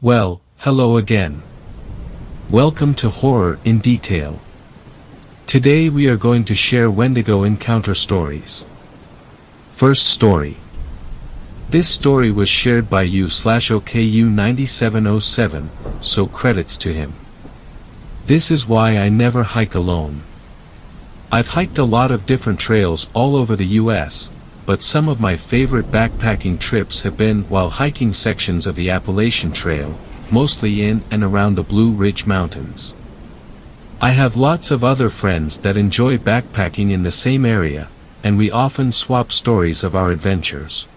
Well, hello again. Welcome to Horror in Detail. Today we are going to share Wendigo encounter stories. First story. This story was shared by you/OKU9707, so credits to him. This is why I never hike alone. I've hiked a lot of different trails all over the US, but some of my favorite backpacking trips have been while hiking sections of the Appalachian Trail, mostly in and around the Blue Ridge Mountains. I have lots of other friends that enjoy backpacking in the same area, and we often swap stories of our adventures.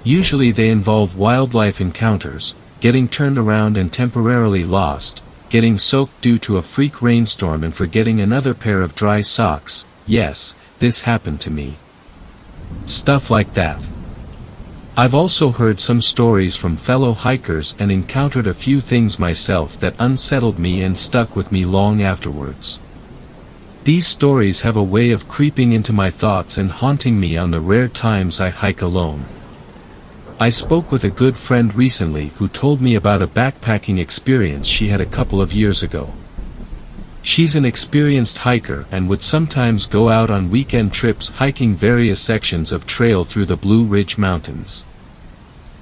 Usually they involve wildlife encounters, getting turned around and temporarily lost, getting soaked due to a freak rainstorm and forgetting another pair of dry socks. Yes, this happened to me. Stuff like that. I've also heard some stories from fellow hikers and encountered a few things myself that unsettled me and stuck with me long afterwards. These stories have a way of creeping into my thoughts and haunting me on the rare times I hike alone. I spoke with a good friend recently who told me about a backpacking experience she had a couple of years ago. She's an experienced hiker and would sometimes go out on weekend trips hiking various sections of trail through the Blue Ridge Mountains.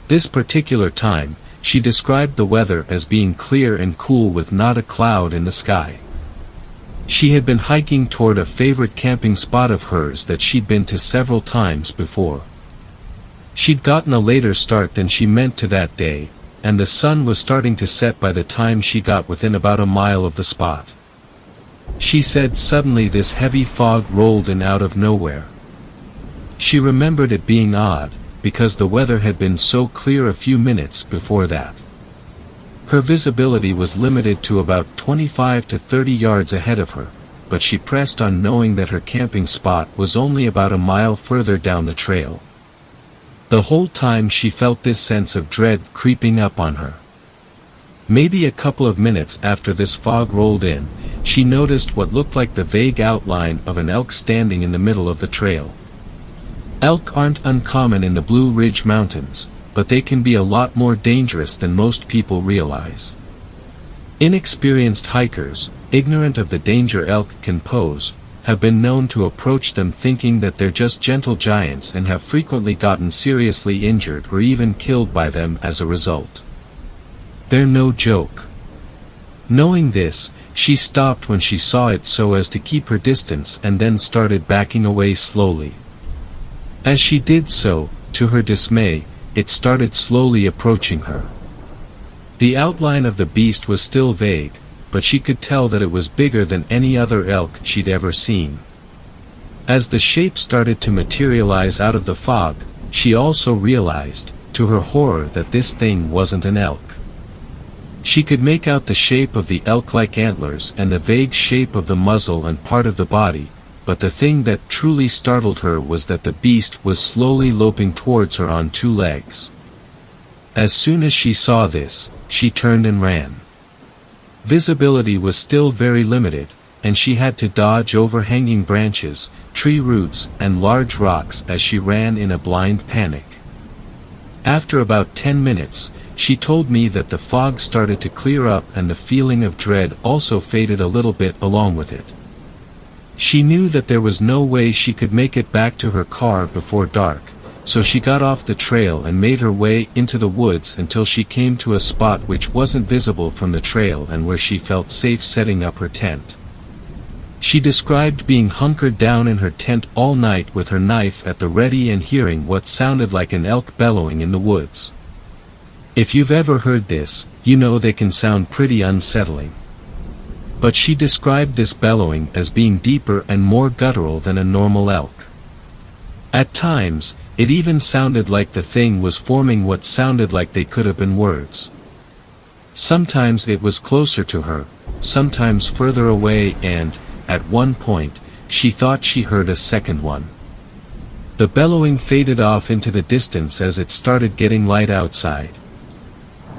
This particular time, she described the weather as being clear and cool with not a cloud in the sky. She had been hiking toward a favorite camping spot of hers that she'd been to several times before. She'd gotten a later start than she meant to that day, and the sun was starting to set by the time she got within about a mile of the spot. She said suddenly this heavy fog rolled in out of nowhere. She remembered it being odd, because the weather had been so clear a few minutes before that. Her visibility was limited to about 25 to 30 yards ahead of her, but she pressed on knowing that her camping spot was only about a mile further down the trail. The whole time she felt this sense of dread creeping up on her. Maybe a couple of minutes after this fog rolled in, she noticed what looked like the vague outline of an elk standing in the middle of the trail. Elk aren't uncommon in the Blue Ridge Mountains, but they can be a lot more dangerous than most people realize. Inexperienced hikers, ignorant of the danger elk can pose, have been known to approach them thinking that they're just gentle giants and have frequently gotten seriously injured or even killed by them as a result. They're no joke. Knowing this, she stopped when she saw it so as to keep her distance and then started backing away slowly. As she did so, to her dismay, it started slowly approaching her. The outline of the beast was still vague, but she could tell that it was bigger than any other elk she'd ever seen. As the shape started to materialize out of the fog, she also realized, to her horror, that this thing wasn't an elk. She could make out the shape of the elk-like antlers and the vague shape of the muzzle and part of the body, but the thing that truly startled her was that the beast was slowly loping towards her on two legs. As soon as she saw this, she turned and ran. Visibility was still very limited, and she had to dodge overhanging branches, tree roots, and large rocks as she ran in a blind panic. After about 10 minutes, she told me that the fog started to clear up and the feeling of dread also faded a little bit along with it. She knew that there was no way she could make it back to her car before dark, so she got off the trail and made her way into the woods until she came to a spot which wasn't visible from the trail and where she felt safe setting up her tent. She described being hunkered down in her tent all night with her knife at the ready and hearing what sounded like an elk bellowing in the woods. If you've ever heard this, you know they can sound pretty unsettling. But she described this bellowing as being deeper and more guttural than a normal elk. At times, it even sounded like the thing was forming what sounded like they could have been words. Sometimes it was closer to her, sometimes further away, and, at one point, she thought she heard a second one. The bellowing faded off into the distance as it started getting light outside.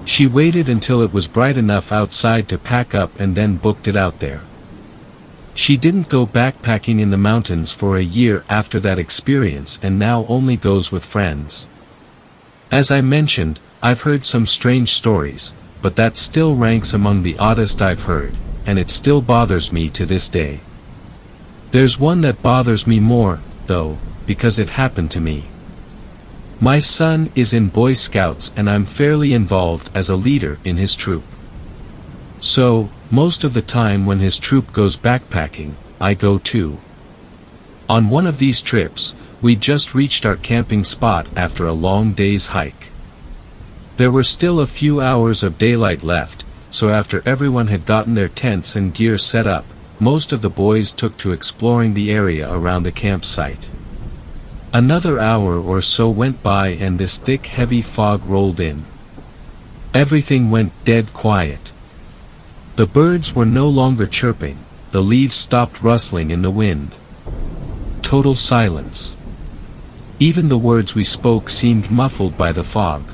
She waited until it was bright enough outside to pack up and then booked it out there. She didn't go backpacking in the mountains for a year after that experience and now only goes with friends. As I mentioned, I've heard some strange stories, but that still ranks among the oddest I've heard, and it still bothers me to this day. There's one that bothers me more, though, because it happened to me. My son is in Boy Scouts and I'm fairly involved as a leader in his troop. So, most of the time when his troop goes backpacking, I go too. On one of these trips, we just reached our camping spot after a long day's hike. There were still a few hours of daylight left, so after everyone had gotten their tents and gear set up, most of the boys took to exploring the area around the campsite. Another hour or so went by and this thick heavy fog rolled in. Everything went dead quiet. The birds were no longer chirping, the leaves stopped rustling in the wind. Total silence. Even the words we spoke seemed muffled by the fog.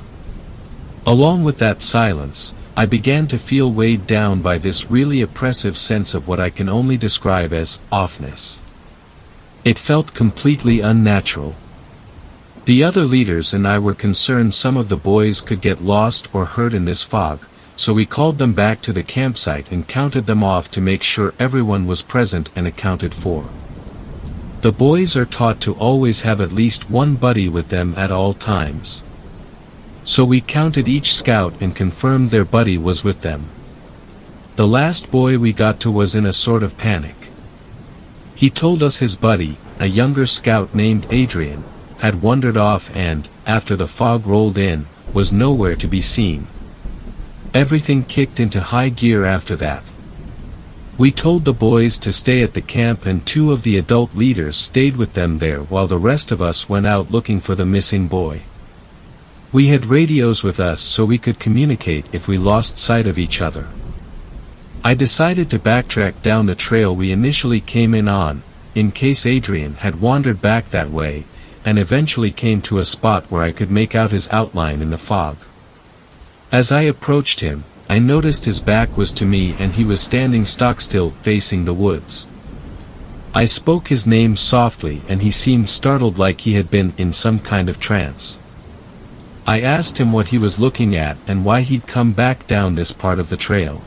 Along with that silence, I began to feel weighed down by this really oppressive sense of what I can only describe as offness. It felt completely unnatural. The other leaders and I were concerned some of the boys could get lost or hurt in this fog, so we called them back to the campsite and counted them off to make sure everyone was present and accounted for. The boys are taught to always have at least one buddy with them at all times. So we counted each scout and confirmed their buddy was with them. The last boy we got to was in a sort of panic. He told us his buddy, a younger scout named Adrian, had wandered off and, after the fog rolled in, was nowhere to be seen. Everything kicked into high gear after that. We told the boys to stay at the camp and two of the adult leaders stayed with them there while the rest of us went out looking for the missing boy. We had radios with us so we could communicate if we lost sight of each other. I decided to backtrack down the trail we initially came in on, in case Adrian had wandered back that way, and eventually came to a spot where I could make out his outline in the fog. As I approached him, I noticed his back was to me and he was standing stock-still facing the woods. I spoke his name softly and he seemed startled like he had been in some kind of trance. I asked him what he was looking at and why he'd come back down this part of the trail.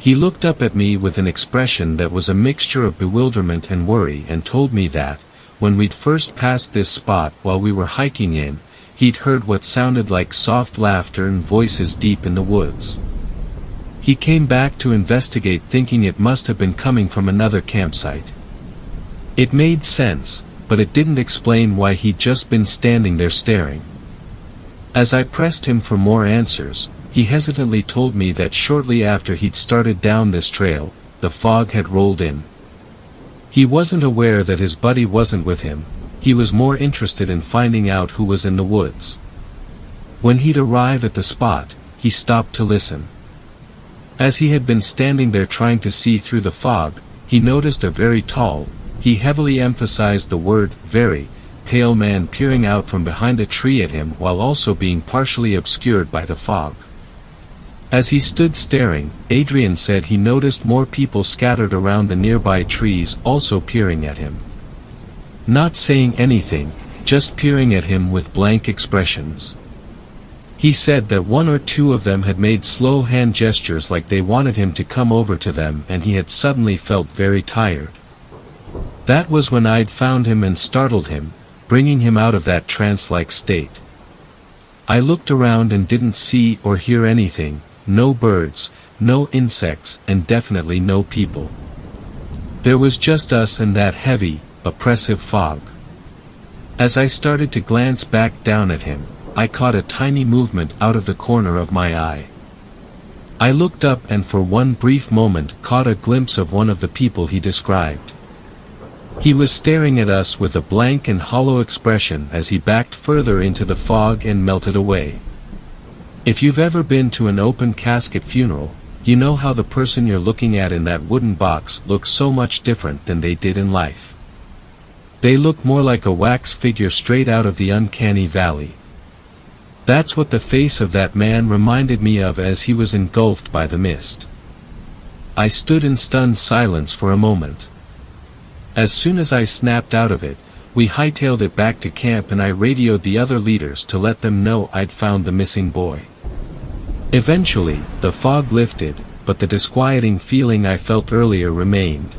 He looked up at me with an expression that was a mixture of bewilderment and worry and told me that, when we'd first passed this spot while we were hiking in, he'd heard what sounded like soft laughter and voices deep in the woods. He came back to investigate thinking it must have been coming from another campsite. It made sense, but it didn't explain why he'd just been standing there staring. As I pressed him for more answers, he hesitantly told me that shortly after he'd started down this trail, the fog had rolled in. He wasn't aware that his buddy wasn't with him, he was more interested in finding out who was in the woods. When he'd arrived at the spot, he stopped to listen. As he had been standing there trying to see through the fog, he noticed a very tall, he heavily emphasized the word very, pale man peering out from behind a tree at him while also being partially obscured by the fog. As he stood staring, Adrian said he noticed more people scattered around the nearby trees also peering at him. Not saying anything, just peering at him with blank expressions. He said that one or two of them had made slow hand gestures like they wanted him to come over to them and he had suddenly felt very tired. That was when I'd found him and startled him, bringing him out of that trance-like state. I looked around and didn't see or hear anything. No birds, no insects, and definitely no people. There was just us and that heavy, oppressive fog. As I started to glance back down at him, I caught a tiny movement out of the corner of my eye. I looked up and for one brief moment caught a glimpse of one of the people he described. He was staring at us with a blank and hollow expression as he backed further into the fog and melted away. If you've ever been to an open casket funeral, you know how the person you're looking at in that wooden box looks so much different than they did in life. They look more like a wax figure straight out of the uncanny valley. That's what the face of that man reminded me of as he was engulfed by the mist. I stood in stunned silence for a moment. As soon as I snapped out of it, we hightailed it back to camp and I radioed the other leaders to let them know I'd found the missing boy. Eventually, the fog lifted, but the disquieting feeling I felt earlier remained.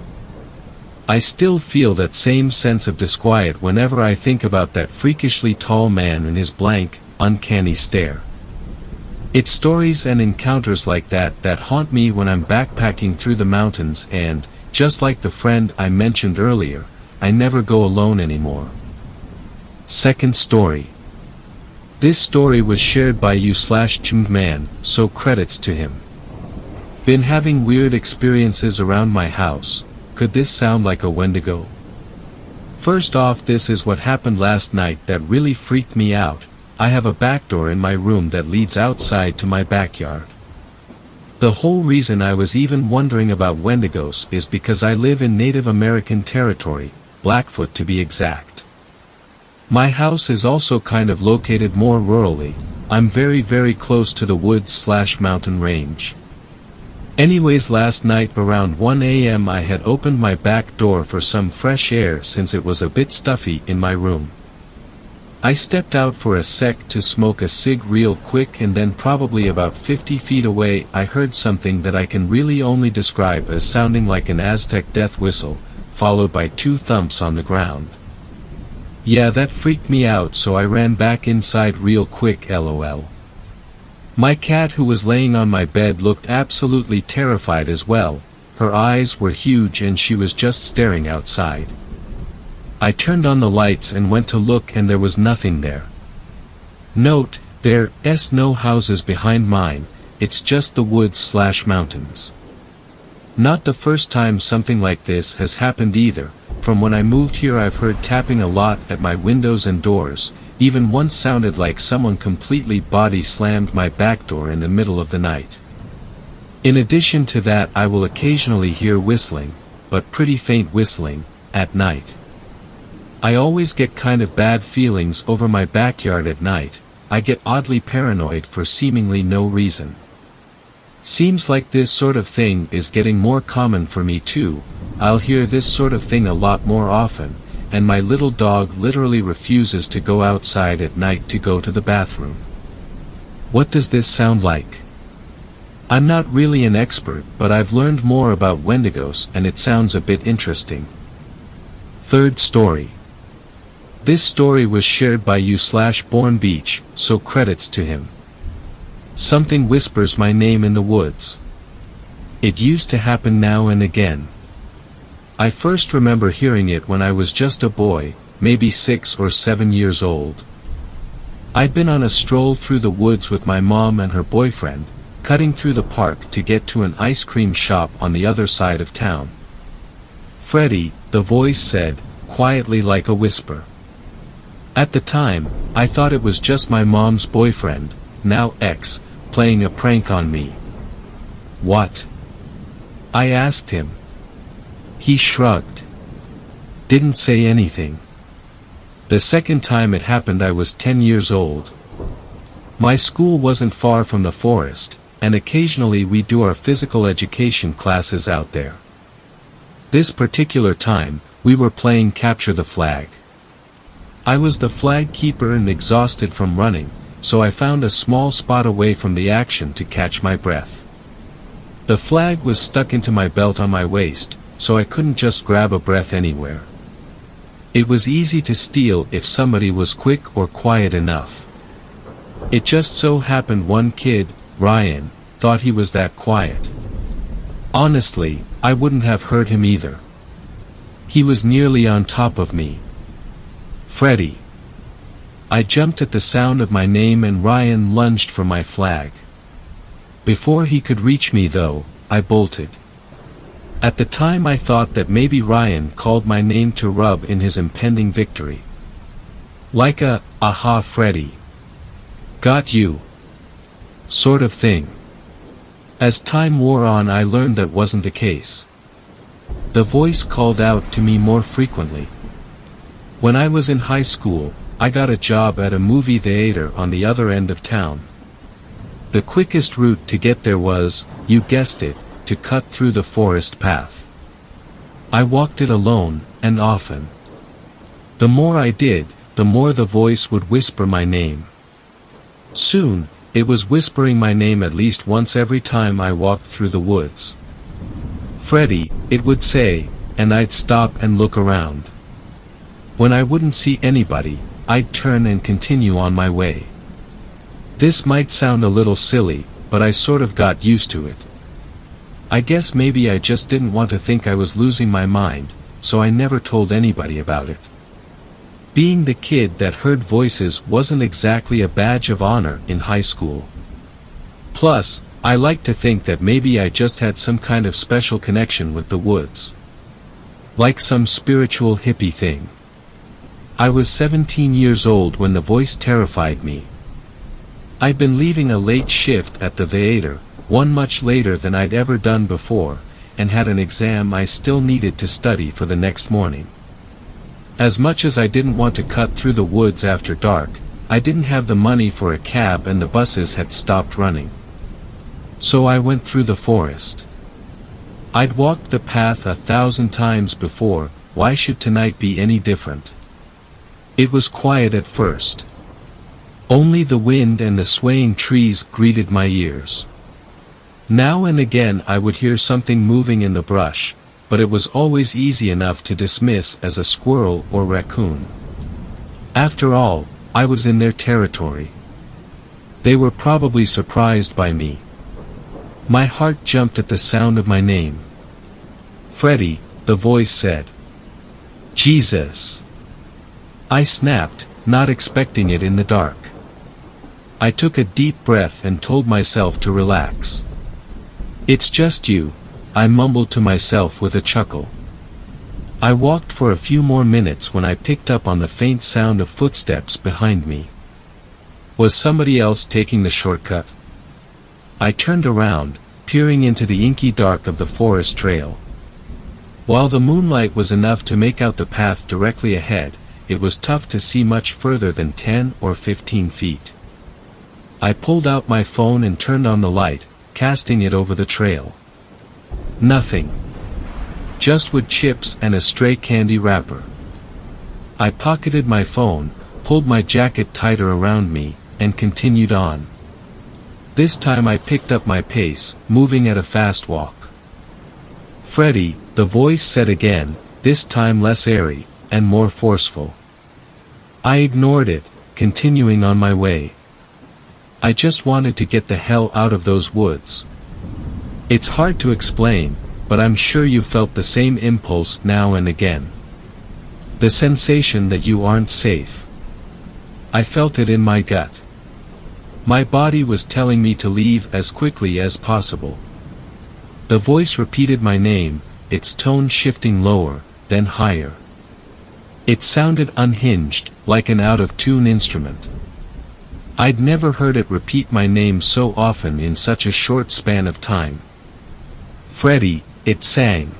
I still feel that same sense of disquiet whenever I think about that freakishly tall man and his blank, uncanny stare. It's stories and encounters like that that haunt me when I'm backpacking through the mountains and, just like the friend I mentioned earlier, I never go alone anymore. Second story. This story was shared by you/man, so credits to him. Been having weird experiences around my house. Could this sound like a Wendigo? First off, this is what happened last night that really freaked me out. I have a back door in my room that leads outside to my backyard. The whole reason I was even wondering about Wendigos is because I live in Native American territory, Blackfoot to be exact. My house is also kind of located more rurally. I'm very close to the woods/mountain range. Anyways, last night around 1 a.m. I had opened my back door for some fresh air since it was a bit stuffy in my room. I stepped out for a sec to smoke a cig real quick, and then probably about 50 feet away I heard something that I can really only describe as sounding like an Aztec death whistle, followed by 2 thumps on the ground. Yeah, that freaked me out, so I ran back inside real quick, lol. My cat, who was laying on my bed, looked absolutely terrified as well. Her eyes were huge and she was just staring outside. I turned on the lights and went to look, and there was nothing there. Note, there's no houses behind mine, it's just the woods/mountains. Not the first time something like this has happened either. From when I moved here I've heard tapping a lot at my windows and doors. Even once sounded like someone completely body slammed my back door in the middle of the night. In addition to that, I will occasionally hear whistling, but pretty faint whistling, at night. I always get kind of bad feelings over my backyard at night. I get oddly paranoid for seemingly no reason. Seems like this sort of thing is getting more common for me too. I'll hear this sort of thing a lot more often, and my little dog literally refuses to go outside at night to go to the bathroom. What does this sound like? I'm not really an expert, but I've learned more about Wendigos and it sounds a bit interesting. Third story. This story was shared by you/Born Beach, so credits to him. Something whispers my name in the woods. It used to happen now and again. I first remember hearing it when I was just a boy, maybe 6 or 7 years old. I'd been on a stroll through the woods with my mom and her boyfriend, cutting through the park to get to an ice cream shop on the other side of town. "Freddie," the voice said, quietly like a whisper. At the time, I thought it was just my mom's boyfriend, now ex, playing a prank on me. "What?" I asked him. He shrugged. Didn't say anything. The second time it happened I was 10 years old. My school wasn't far from the forest, and occasionally we do our physical education classes out there. This particular time, we were playing capture the flag. I was the flag keeper and exhausted from running, so I found a small spot away from the action to catch my breath. The flag was stuck into my belt on my waist, so I couldn't just grab a breath anywhere. It was easy to steal if somebody was quick or quiet enough. It just so happened one kid, Ryan, thought he was that quiet. Honestly, I wouldn't have heard him either. He was nearly on top of me. "Freddie." I jumped at the sound of my name and Ryan lunged for my flag. Before he could reach me though, I bolted. At the time I thought that maybe Ryan called my name to rub in his impending victory. Like a, "Aha Freddie. Got you," sort of thing. As time wore on I learned that wasn't the case. The voice called out to me more frequently. When I was in high school, I got a job at a movie theater on the other end of town. The quickest route to get there was, you guessed it, to cut through the forest path. I walked it alone, and often. The more I did, the more the voice would whisper my name. Soon, It was whispering my name at least once every time I walked through the woods. "Freddy," it would say, and I'd stop and look around. When I wouldn't see anybody, I'd turn and continue on my way. This might sound a little silly, but I sort of got used to it. I guess maybe I just didn't want to think I was losing my mind, so I never told anybody about it. Being the kid that heard voices wasn't exactly a badge of honor in high school. Plus, I like to think that maybe I just had some kind of special connection with the woods. Like some spiritual hippie thing. I was 17 years old when the voice terrified me. I'd been leaving a late shift at the theater, one much later than I'd ever done before, and had an exam I still needed to study for the next morning. As much as I didn't want to cut through the woods after dark, I didn't have the money for a cab and the buses had stopped running. So I went through the forest. I'd walked the path 1,000 times before, why should tonight be any different? It was quiet at first. Only the wind and the swaying trees greeted my ears. Now and again I would hear something moving in the brush, but it was always easy enough to dismiss as a squirrel or raccoon. After all, I was in their territory. They were probably surprised by me. My heart jumped at the sound of my name. "Freddy," the voice said. "Jesus!" I snapped, not expecting it in the dark. I took a deep breath and told myself to relax. "It's just you," I mumbled to myself with a chuckle. I walked for a few more minutes when I picked up on the faint sound of footsteps behind me. Was somebody else taking the shortcut? I turned around, peering into the inky dark of the forest trail. While the moonlight was enough to make out the path directly ahead, it was tough to see much further than 10 or 15 feet. I pulled out my phone and turned on the light, casting it over the trail. Nothing. Just wood chips and a stray candy wrapper. I pocketed my phone, pulled my jacket tighter around me, and continued on. This time I picked up my pace, moving at a fast walk. "Freddy," the voice said again, this time less airy, and more forceful. I ignored it, continuing on my way. I just wanted to get the hell out of those woods. It's hard to explain, but I'm sure you felt the same impulse now and again. The sensation that you aren't safe. I felt it in my gut. My body was telling me to leave as quickly as possible. The voice repeated my name, its tone shifting lower, then higher. It sounded unhinged, like an out-of-tune instrument. I'd never heard it repeat my name so often in such a short span of time. "Freddy," it sang.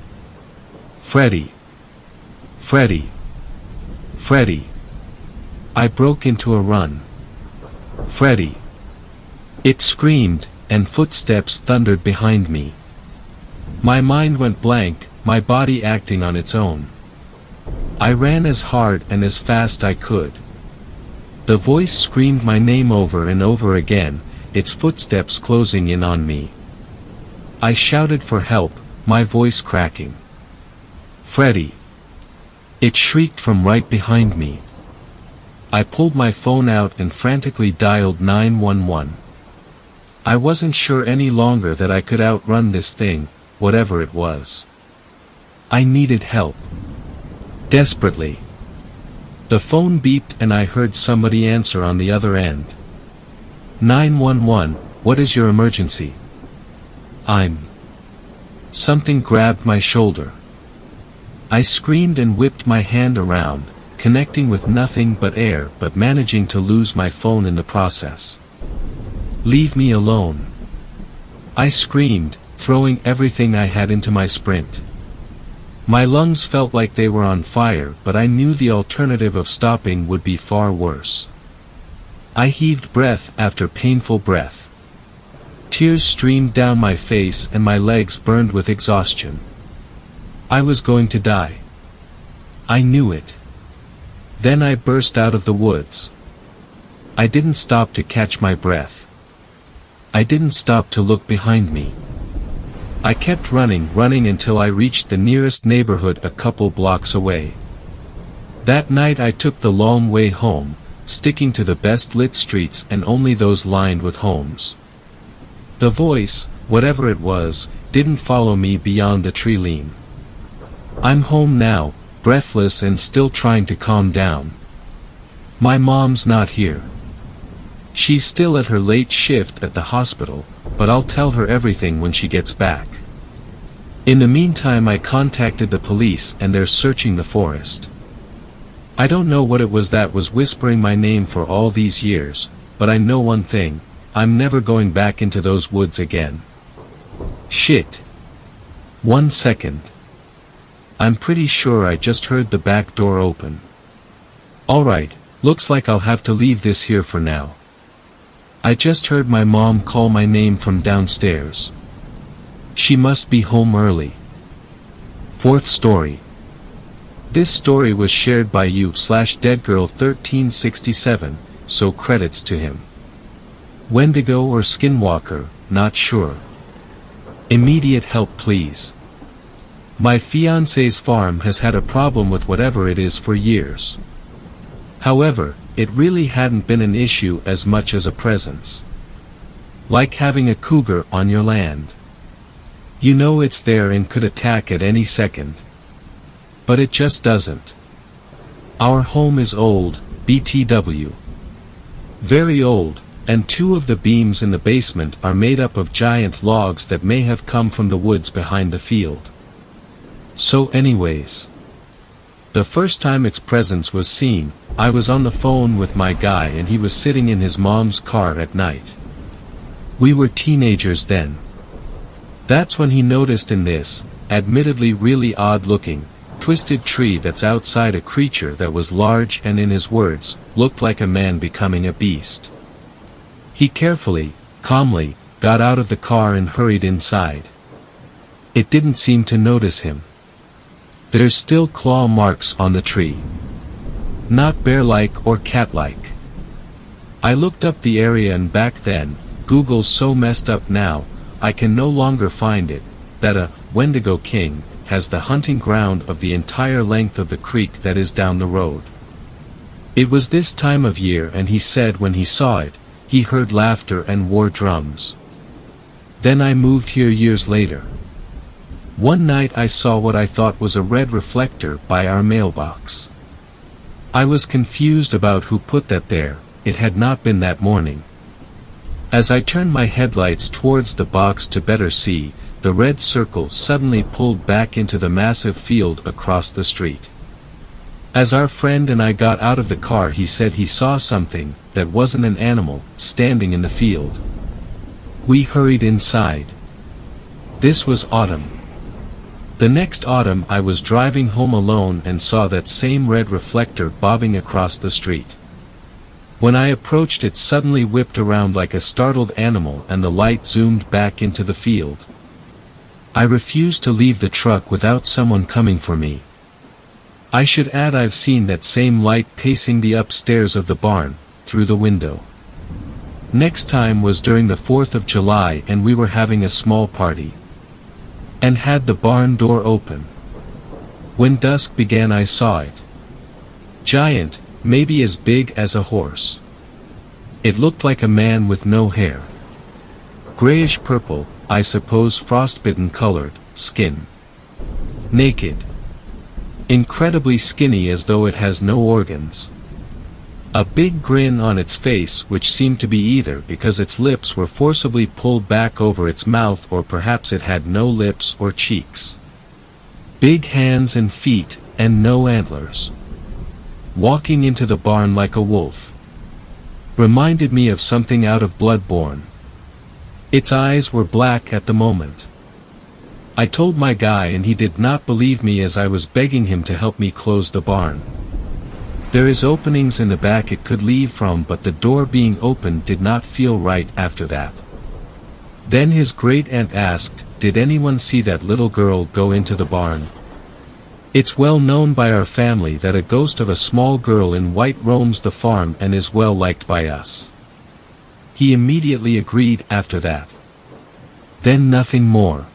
"Freddy. Freddy. Freddy." I broke into a run. "Freddy." It screamed, and footsteps thundered behind me. My mind went blank, my body acting on its own. I ran as hard and as fast I could. The voice screamed my name over and over again, its footsteps closing in on me. I shouted for help, my voice cracking. "Freddy!" It shrieked from right behind me. I pulled my phone out and frantically dialed 911. I wasn't sure any longer that I could outrun this thing, whatever it was. I needed help. Desperately. The phone beeped and I heard somebody answer on the other end. 911, what is your emergency? Something grabbed my shoulder. I screamed and whipped my hand around, connecting with nothing but air but managing to lose my phone in the process. Leave me alone. I screamed, throwing everything I had into my sprint. My lungs felt like they were on fire, but I knew the alternative of stopping would be far worse. I heaved breath after painful breath. Tears streamed down my face and my legs burned with exhaustion. I was going to die. I knew it. Then I burst out of the woods. I didn't stop to catch my breath. I didn't stop to look behind me. I kept running until I reached the nearest neighborhood a couple blocks away. That night I took the long way home, sticking to the best lit streets and only those lined with homes. The voice, whatever it was, didn't follow me beyond the tree line. I'm home now, breathless and still trying to calm down. My mom's not here. She's still at her late shift at the hospital, but I'll tell her everything when she gets back. In the meantime I contacted the police and they're searching the forest. I don't know what it was that was whispering my name for all these years, but I know one thing, I'm never going back into those woods again. Shit. 1 second. I'm pretty sure I just heard the back door open. Alright, looks like I'll have to leave this here for now. I just heard my mom call my name from downstairs. She must be home early. 4th story. This story was shared by you/deadgirl1367, so credits to him. Wendigo or Skinwalker, not sure. Immediate help please. My fiancé's farm has had a problem with whatever it is for years. However, it really hadn't been an issue as much as a presence. Like having a cougar on your land. You know it's there and could attack at any second. But it just doesn't. Our home is old, BTW. Very old, and 2 of the beams in the basement are made up of giant logs that may have come from the woods behind the field. So anyways. The first time its presence was seen, I was on the phone with my guy and he was sitting in his mom's car at night. We were teenagers then. That's when he noticed in this, admittedly really odd-looking, twisted tree that's outside a creature that was large and in his words, looked like a man becoming a beast. He carefully, calmly, got out of the car and hurried inside. It didn't seem to notice him. There's still claw marks on the tree. Not bear-like or cat-like. I looked up the area and back then, Google's so messed up now, I can no longer find it, that a Wendigo king has the hunting ground of the entire length of the creek that is down the road. It was this time of year and he said when he saw it, he heard laughter and war drums. Then I moved here years later. One night I saw what I thought was a red reflector by our mailbox. I was confused about who put that there, it had not been that morning. As I turned my headlights towards the box to better see, the red circle suddenly pulled back into the massive field across the street. As our friend and I got out of the car he said he saw something, that wasn't an animal, standing in the field. We hurried inside. This was autumn. The next autumn I was driving home alone and saw that same red reflector bobbing across the street. When I approached it suddenly whipped around like a startled animal and the light zoomed back into the field. I refused to leave the truck without someone coming for me. I should add I've seen that same light pacing the upstairs of the barn, through the window. Next time was during the 4th of July and we were having a small party. And had the barn door open. When dusk began I saw it. Giant, maybe as big as a horse. It looked like a man with no hair. Grayish purple, I suppose frostbitten colored, skin. Naked. Incredibly skinny as though it has no organs. A big grin on its face which seemed to be either because its lips were forcibly pulled back over its mouth or perhaps it had no lips or cheeks. Big hands and feet, and no antlers. Walking into the barn like a wolf. Reminded me of something out of Bloodborne. Its eyes were black at the moment. I told my guy and he did not believe me as I was begging him to help me close the barn. There is openings in the back it could leave from but the door being open did not feel right after that. Then his great-aunt asked, did anyone see that little girl go into the barn? It's well known by our family that a ghost of a small girl in white roams the farm and is well liked by us. He immediately agreed after that. Then nothing more.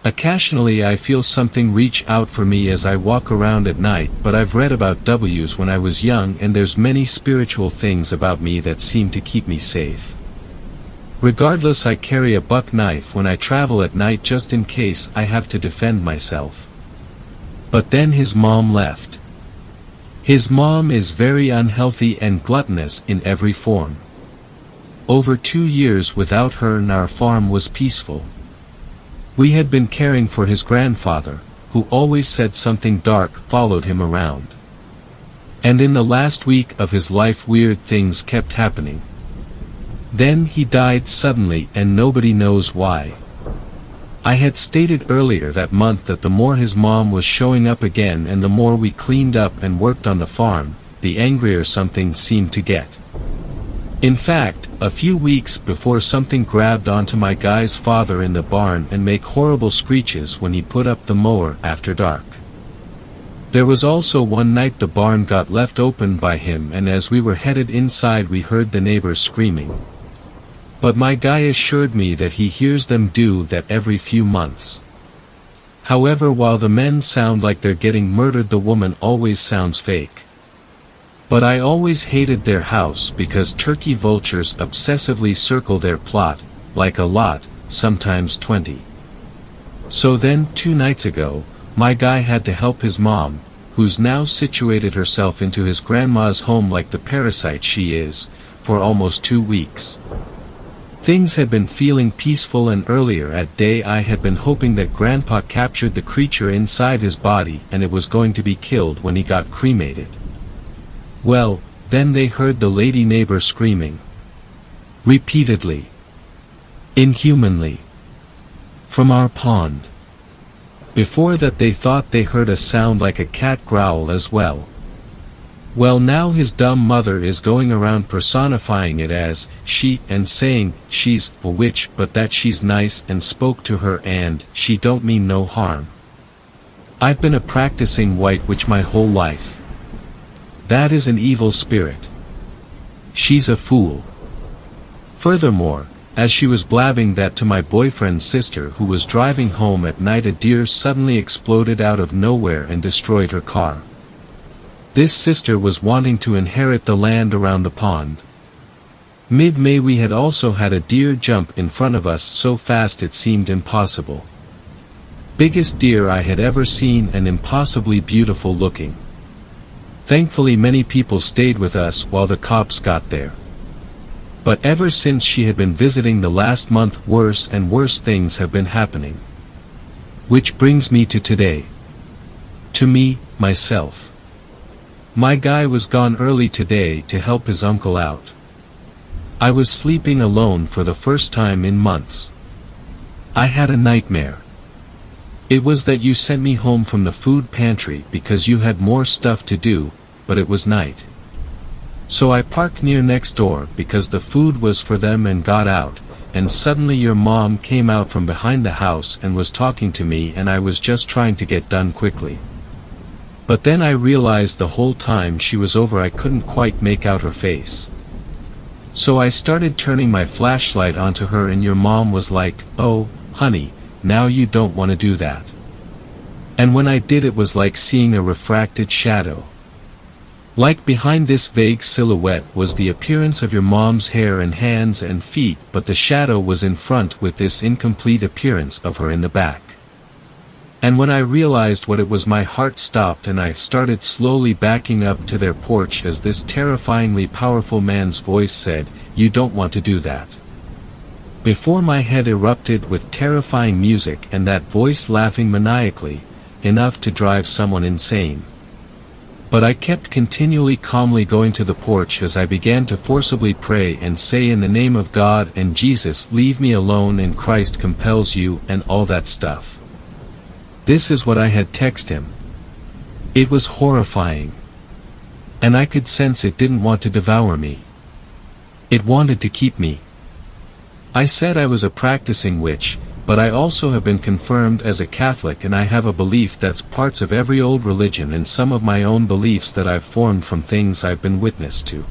Occasionally I feel something reach out for me as I walk around at night, but I've read about W's when I was young, and there's many spiritual things about me that seem to keep me safe. Regardless, I carry a buck knife when I travel at night just in case I have to defend myself. But then his mom left. His mom is very unhealthy and gluttonous in every form. Over 2 years without her and our farm was peaceful. We had been caring for his grandfather, who always said something dark followed him around. And in the last week of his life weird things kept happening. Then he died suddenly and nobody knows why. I had stated earlier that month that the more his mom was showing up again and the more we cleaned up and worked on the farm, the angrier something seemed to get. In fact, a few weeks before, something grabbed onto my guy's father in the barn and make horrible screeches when he put up the mower after dark. There was also one night the barn got left open by him, and as we were headed inside we heard the neighbors screaming. But my guy assured me that he hears them do that every few months. However, while the men sound like they're getting murdered, the woman always sounds fake. But I always hated their house because turkey vultures obsessively circle their plot, like a lot, sometimes 20. So then 2 nights ago, my guy had to help his mom, who's now situated herself into his grandma's home like the parasite she is, for almost 2 weeks. Things had been feeling peaceful, and earlier at day I had been hoping that Grandpa captured the creature inside his body and it was going to be killed when he got cremated. Well, then they heard the lady neighbor screaming. Repeatedly. Inhumanly. From our pond. Before that they thought they heard a sound like a cat growl as well. Well, now his dumb mother is going around personifying it as she and saying she's a witch, but that she's nice and spoke to her and she don't mean no harm. I've been a practicing white witch my whole life. That is an evil spirit. She's a fool. Furthermore, as she was blabbing that to my boyfriend's sister who was driving home at night, a deer suddenly exploded out of nowhere and destroyed her car. This sister was wanting to inherit the land around the pond. Mid-May we had also had a deer jump in front of us so fast it seemed impossible. Biggest deer I had ever seen and impossibly beautiful looking. Thankfully many people stayed with us while the cops got there. But ever since she had been visiting the last month, worse and worse things have been happening. Which brings me to today. To me, myself. My guy was gone early today to help his uncle out. I was sleeping alone for the first time in months. I had a nightmare. It was that you sent me home from the food pantry because you had more stuff to do, but it was night. So I parked near next door because the food was for them and got out, and suddenly your mom came out from behind the house and was talking to me, and I was just trying to get done quickly. But then I realized the whole time she was over I couldn't quite make out her face. So I started turning my flashlight onto her, and your mom was like, "Oh, honey, now you don't want to do that." And when I did, it was like seeing a refracted shadow. Like behind this vague silhouette was the appearance of your mom's hair and hands and feet, but the shadow was in front with this incomplete appearance of her in the back. And when I realized what it was, my heart stopped and I started slowly backing up to their porch as this terrifyingly powerful man's voice said, "You don't want to do that." Before my head erupted with terrifying music and that voice laughing maniacally, enough to drive someone insane. But I kept continually calmly going to the porch as I began to forcibly pray and say, "In the name of God and Jesus, leave me alone, and Christ compels you," and all that stuff. This is what I had texted him. It was horrifying. And I could sense it didn't want to devour me. It wanted to keep me. I said I was a practicing witch, but I also have been confirmed as a Catholic, and I have a belief that's parts of every old religion and some of my own beliefs that I've formed from things I've been witness to.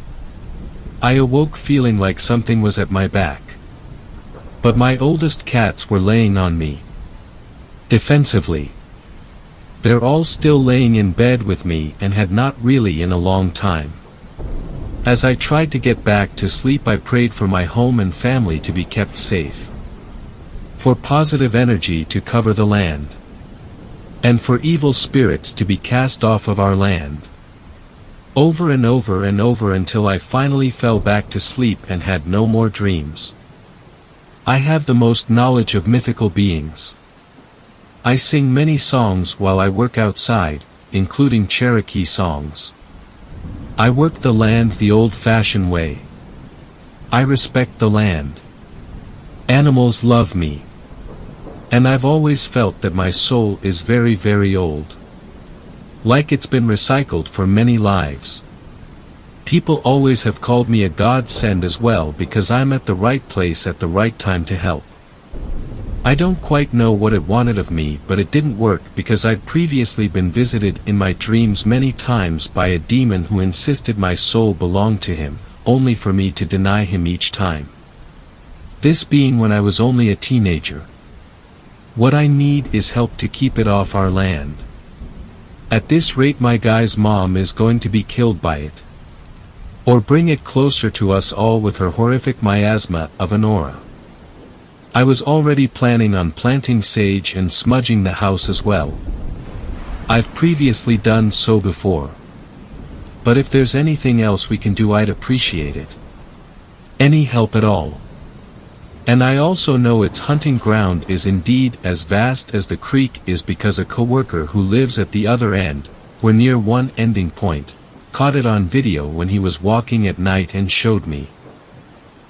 I awoke feeling like something was at my back. But my oldest cats were laying on me. Defensively. They're all still laying in bed with me and had not really in a long time. As I tried to get back to sleep, I prayed for my home and family to be kept safe. For positive energy to cover the land. And for evil spirits to be cast off of our land. Over and over and over until I finally fell back to sleep and had no more dreams. I have the most knowledge of mythical beings. I sing many songs while I work outside, including Cherokee songs. I work the land the old-fashioned way. I respect the land. Animals love me. And I've always felt that my soul is very, very old. Like it's been recycled for many lives. People always have called me a godsend as well because I'm at the right place at the right time to help. I don't quite know what it wanted of me, but it didn't work because I'd previously been visited in my dreams many times by a demon who insisted my soul belonged to him, only for me to deny him each time. This being when I was only a teenager. What I need is help to keep it off our land. At this rate my guy's mom is going to be killed by it. Or bring it closer to us all with her horrific miasma of an aura. I was already planning on planting sage and smudging the house as well. I've previously done so before. But if there's anything else we can do, I'd appreciate it. Any help at all. And I also know its hunting ground is indeed as vast as the creek is because a coworker who lives at the other end, we're near one ending point, caught it on video when he was walking at night and showed me.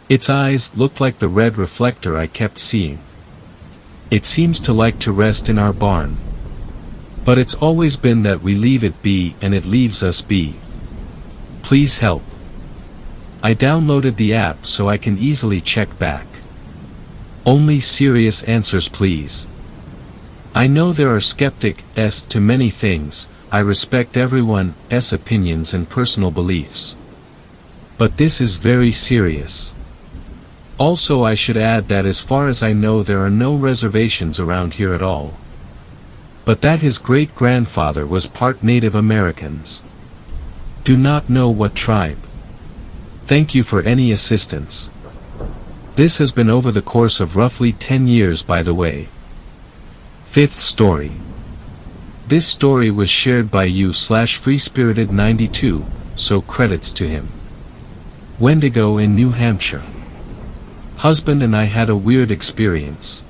Its eyes looked like the red reflector I kept seeing. It seems to like to rest in our barn. But it's always been that we leave it be and it leaves us be. Please help. I downloaded the app so I can easily check back. Only serious answers please. I know there are skeptics to many things, I respect everyone's opinions and personal beliefs. But this is very serious. Also I should add that as far as I know there are no reservations around here at all. But that his great-grandfather was part Native Americans. Do not know what tribe. Thank you for any assistance. This has been over the course of roughly 10 years by the way. Fifth story. This story was shared by you/freespirited92, so credits to him. Wendigo in New Hampshire. Husband and I had a weird experience.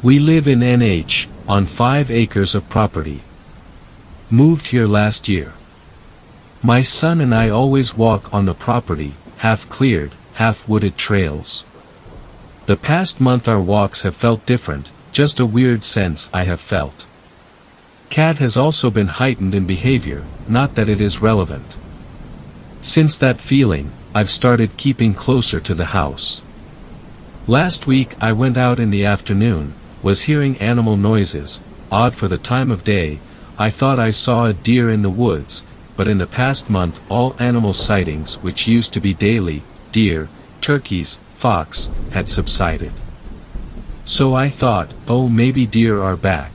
We live in NH, on 5 acres of property. Moved here last year. My son and I always walk on the property, half cleared, half wooded trails. The past month our walks have felt different, just a weird sense I have felt. Cat has also been heightened in behavior, not that it is relevant. Since that feeling, I've started keeping closer to the house. Last week I went out in the afternoon, was hearing animal noises, odd for the time of day. I thought I saw a deer in the woods, but in the past month all animal sightings which used to be daily, deer, turkeys, fox, had subsided. So I thought, oh maybe deer are back.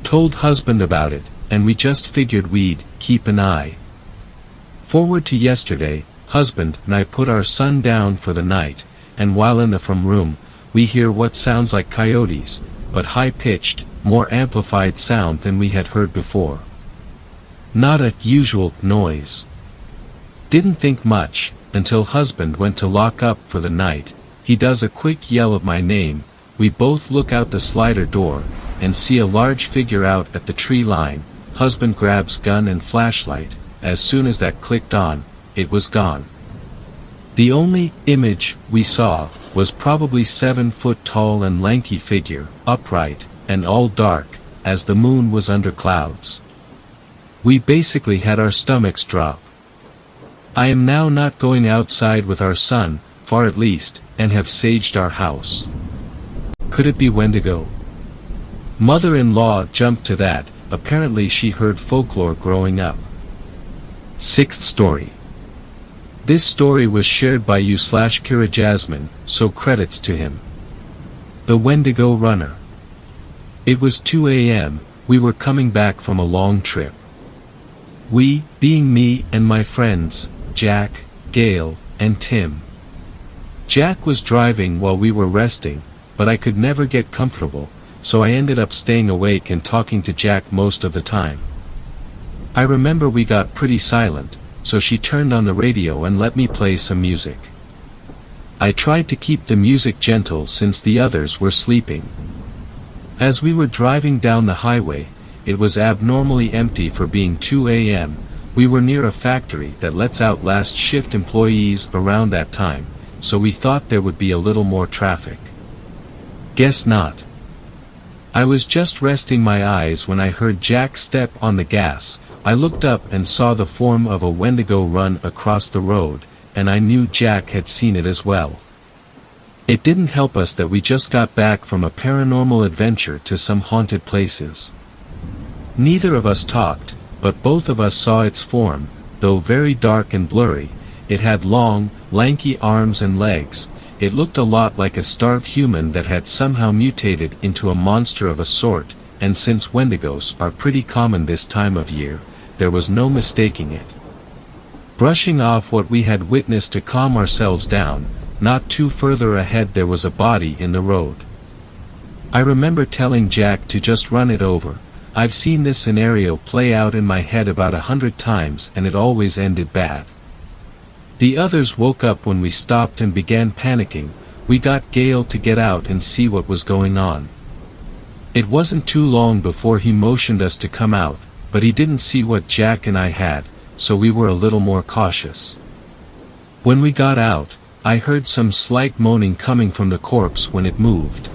Told husband about it, and we just figured we'd keep an eye. Forward to yesterday, husband and I put our son down for the night, and while in the from room, we hear what sounds like coyotes, but high-pitched, more amplified sound than we had heard before. Not a usual noise. Didn't think much, until husband went to lock up for the night. He does a quick yell of my name, we both look out the slider door, and see a large figure out at the tree line. Husband grabs gun and flashlight. As soon as that clicked on, it was gone. The only image we saw was probably 7 foot tall and lanky figure, upright, and all dark, as the moon was under clouds. We basically had our stomachs drop. I am now not going outside with our son, far at least, and have saged our house. Could it be Wendigo? Mother-in-law jumped to that, apparently she heard folklore growing up. Sixth story. This story was shared by you/Kira Jasmine, so credits to him. The Wendigo Runner. It was 2 a.m., we were coming back from a long trip. We, being me and my friends, Jack, Gail, and Tim. Jack was driving while we were resting, but I could never get comfortable, so I ended up staying awake and talking to Jack most of the time. I remember we got pretty silent, so she turned on the radio and let me play some music. I tried to keep the music gentle since the others were sleeping. As we were driving down the highway, it was abnormally empty for being 2 a.m., we were near a factory that lets out last shift employees around that time, so we thought there would be a little more traffic. Guess not. I was just resting my eyes when I heard Jack step on the gas. I looked up and saw the form of a Wendigo run across the road, and I knew Jack had seen it as well. It didn't help us that we just got back from a paranormal adventure to some haunted places. Neither of us talked, but both of us saw its form, though very dark and blurry. It had long, lanky arms and legs. It looked a lot like a starved human that had somehow mutated into a monster of a sort, and since Wendigos are pretty common this time of year, there was no mistaking it. Brushing off what we had witnessed to calm ourselves down, not too further ahead there was a body in the road. I remember telling Jack to just run it over. I've seen this scenario play out in my head about 100 times and it always ended bad. The others woke up when we stopped and began panicking. We got Gail to get out and see what was going on. It wasn't too long before he motioned us to come out, but he didn't see what Jack and I had, so we were a little more cautious. When we got out, I heard some slight moaning coming from the corpse when it moved.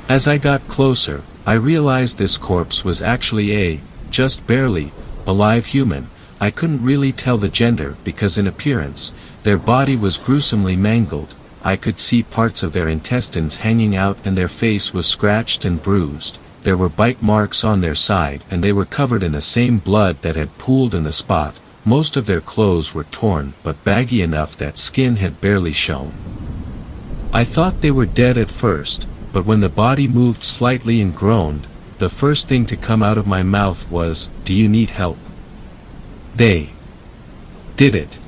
As I got closer, I realized this corpse was actually just barely, alive human. I couldn't really tell the gender because in appearance, their body was gruesomely mangled. I could see parts of their intestines hanging out and their face was scratched and bruised. There were bite marks on their side and they were covered in the same blood that had pooled in the spot. Most of their clothes were torn but baggy enough that skin had barely shown. I thought they were dead at first, but when the body moved slightly and groaned, the first thing to come out of my mouth was, "Do you need help?" They did it,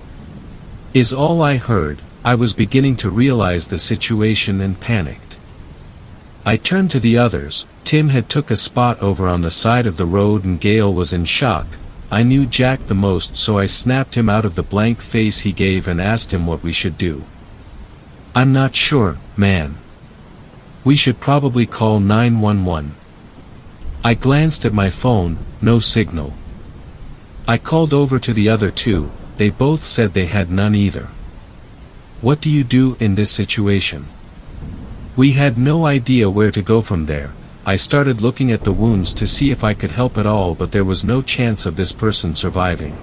is all I heard. I was beginning to realize the situation and panicked. I turned to the others. Tim had took a spot over on the side of the road and Gail was in shock. I knew Jack the most, so I snapped him out of the blank face he gave and asked him what we should do. "I'm not sure, man. We should probably call 911. I glanced at my phone, no signal. I called over to the other two, they both said they had none either. What do you do in this situation? We had no idea where to go from there. I started looking at the wounds to see if I could help at all, but there was no chance of this person surviving.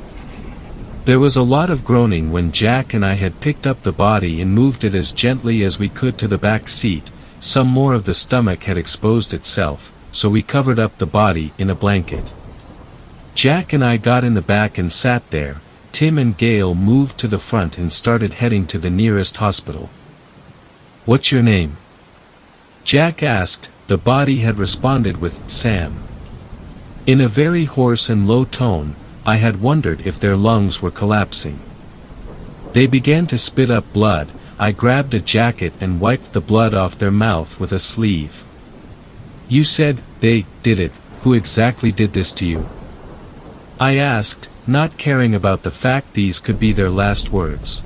There was a lot of groaning when Jack and I had picked up the body and moved it as gently as we could to the back seat. Some more of the stomach had exposed itself, so we covered up the body in a blanket. Jack and I got in the back and sat there. Tim and Gail moved to the front and started heading to the nearest hospital. "What's your name?" Jack asked. The body had responded with, "Sam." In a very hoarse and low tone. I had wondered if their lungs were collapsing. They began to spit up blood. I grabbed a jacket and wiped the blood off their mouth with a sleeve. "You said they did it. Who exactly did this to you?" I asked, not caring about the fact these could be their last words.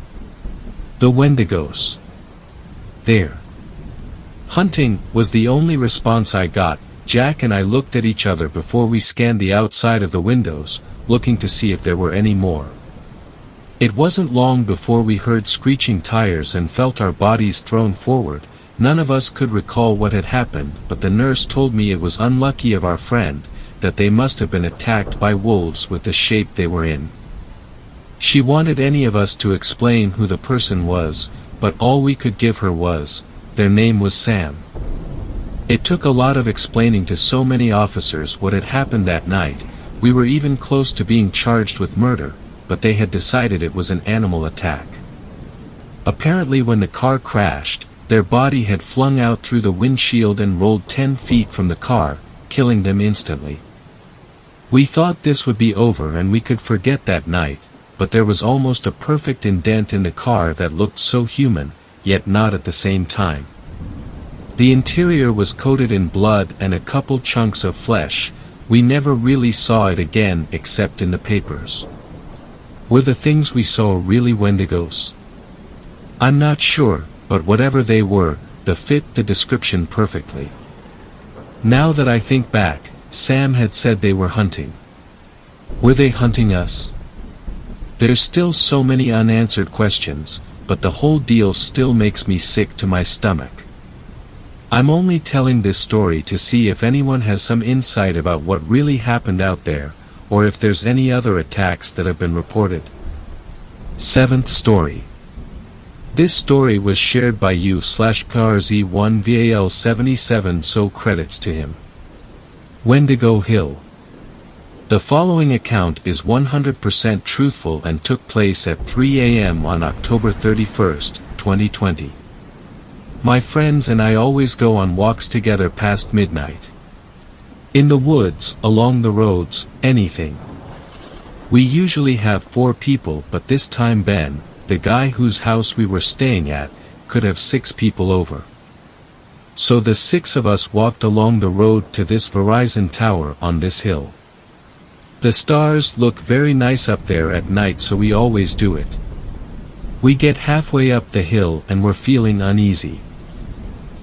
"The Wendigos. They're hunting," was the only response I got. Jack and I looked at each other before we scanned the outside of the windows, looking to see if there were any more. It wasn't long before we heard screeching tires and felt our bodies thrown forward. None of us could recall what had happened, but the nurse told me it was unlucky of our friend, that they must have been attacked by wolves with the shape they were in. She wanted any of us to explain who the person was, but all we could give her was, their name was Sam. It took a lot of explaining to so many officers what had happened that night. We were even close to being charged with murder, but they had decided it was an animal attack. Apparently when the car crashed, their body had flung out through the windshield and rolled 10 feet from the car, killing them instantly. We thought this would be over and we could forget that night, but there was almost a perfect indent in the car that looked so human, yet not at the same time. The interior was coated in blood and a couple chunks of flesh. We never really saw it again except in the papers. Were the things we saw really Wendigos? I'm not sure, but whatever they were, they fit the description perfectly. Now that I think back, Sam had said they were hunting. Were they hunting us? There's still so many unanswered questions, but the whole deal still makes me sick to my stomach. I'm only telling this story to see if anyone has some insight about what really happened out there, or if there's any other attacks that have been reported. 7th story. This story was shared by you/PRZ1VAL77, so credits to him. Wendigo Hill. The following account is 100% truthful and took place at 3 a.m. on October 31st, 2020. My friends and I always go on walks together past midnight. In the woods, along the roads, anything. We usually have 4 people, but this time Ben, the guy whose house we were staying at, could have 6 people over. So the 6 of us walked along the road to this Verizon tower on this hill. The stars look very nice up there at night, so we always do it. We get halfway up the hill and we're feeling uneasy.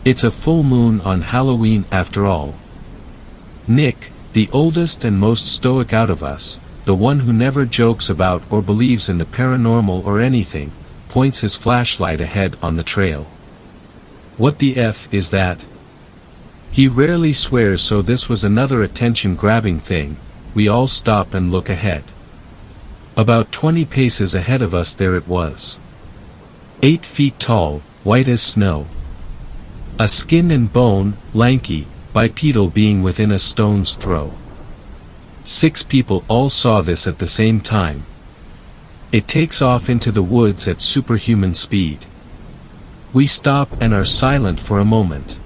It's a full moon on Halloween after all. Nick, the oldest and most stoic out of us, the one who never jokes about or believes in the paranormal or anything, points his flashlight ahead on the trail. What the F is that? He rarely swears, so this was another attention-grabbing thing. We all stop and look ahead. About 20 paces ahead of us there it was. 8 feet tall, white as snow. A skin and bone, lanky, bipedal being within a stone's throw. 6 people all saw this at the same time. It takes off into the woods at superhuman speed. We stop and are silent for a moment.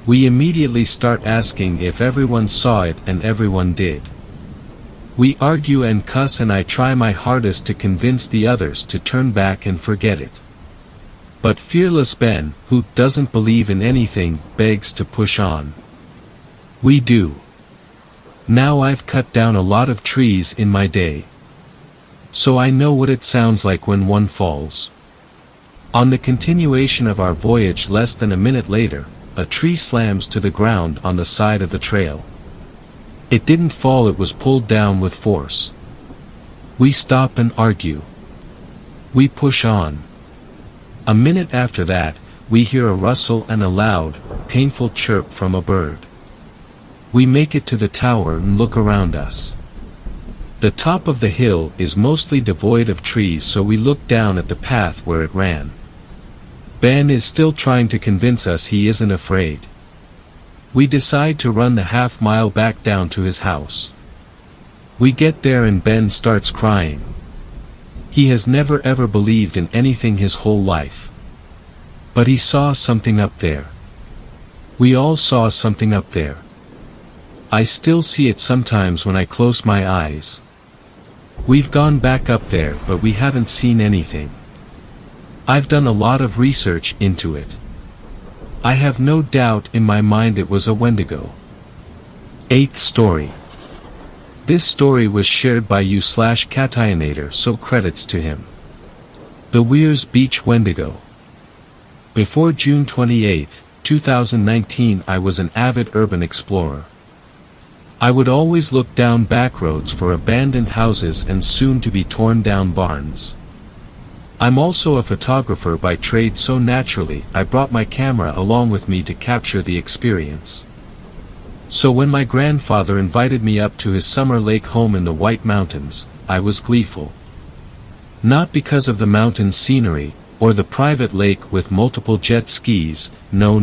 We immediately start asking if everyone saw it, and everyone did. We argue and cuss, and I try my hardest to convince the others to turn back and forget it. But fearless Ben, who doesn't believe in anything, begs to push on. We do. Now I've cut down a lot of trees in my day, so I know what it sounds like when one falls. On the continuation of our voyage, less than a minute later, a tree slams to the ground on the side of the trail. It didn't fall, it was pulled down with force. We stop and argue. We push on. A minute after that, we hear a rustle and a loud, painful chirp from a bird. We make it to the tower and look around us. The top of the hill is mostly devoid of trees, so we look down at the path where it ran. Ben is still trying to convince us he isn't afraid. We decide to run the half-mile back down to his house. We get there and Ben starts crying. He has never ever believed in anything his whole life. But he saw something up there. We all saw something up there. I still see it sometimes when I close my eyes. We've gone back up there, but we haven't seen anything. I've done a lot of research into it. I have no doubt in my mind it was a Wendigo. 8th story. This story was shared by you/Cationator, so credits to him. The Weirs Beach Wendigo. Before June 28, 2019, I was an avid urban explorer. I would always look down back roads for abandoned houses and soon-to-be torn-down barns. I'm also a photographer by trade, so naturally, I brought my camera along with me to capture the experience. So when my grandfather invited me up to his summer lake home in the White Mountains, I was gleeful. Not because of the mountain scenery, or the private lake with multiple jet skis, no.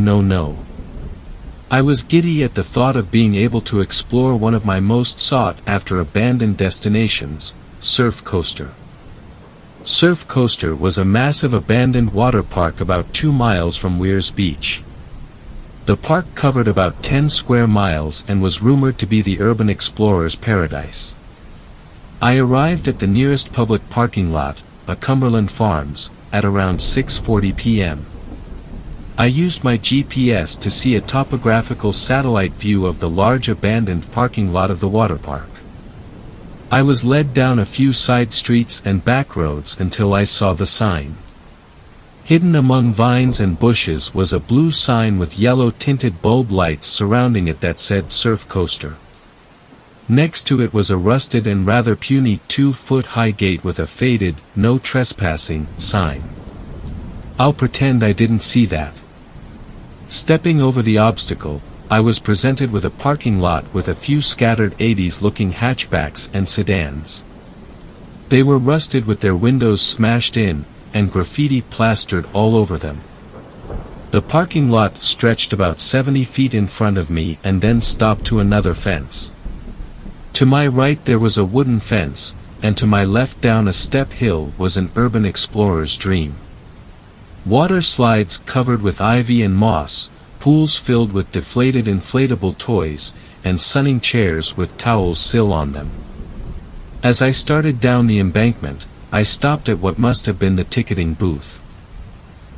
I was giddy at the thought of being able to explore one of my most sought-after abandoned destinations, Surf Coaster. Surf Coaster was a massive abandoned water park about 2 miles from Weirs Beach. The park covered about 10 square miles and was rumored to be the urban explorer's paradise. I arrived at the nearest public parking lot, a Cumberland Farms, at around 6:40 p.m. I used my GPS to see a topographical satellite view of the large abandoned parking lot of the water park. I was led down a few side streets and back roads until I saw the sign. Hidden among vines and bushes was a blue sign with yellow-tinted bulb lights surrounding it that said Surf Coaster. Next to it was a rusted and rather puny 2-foot-high gate with a faded, "No Trespassing" sign. I'll pretend I didn't see that. Stepping over the obstacle, I was presented with a parking lot with a few scattered 80s-looking hatchbacks and sedans. They were rusted with their windows smashed in, and graffiti plastered all over them. The parking lot stretched about 70 feet in front of me and then stopped to another fence. To my right there was a wooden fence, and to my left down a step hill was an urban explorer's dream. Water slides covered with ivy and moss, pools filled with deflated inflatable toys, and sunning chairs with towels still on them. As I started down the embankment, I stopped at what must have been the ticketing booth.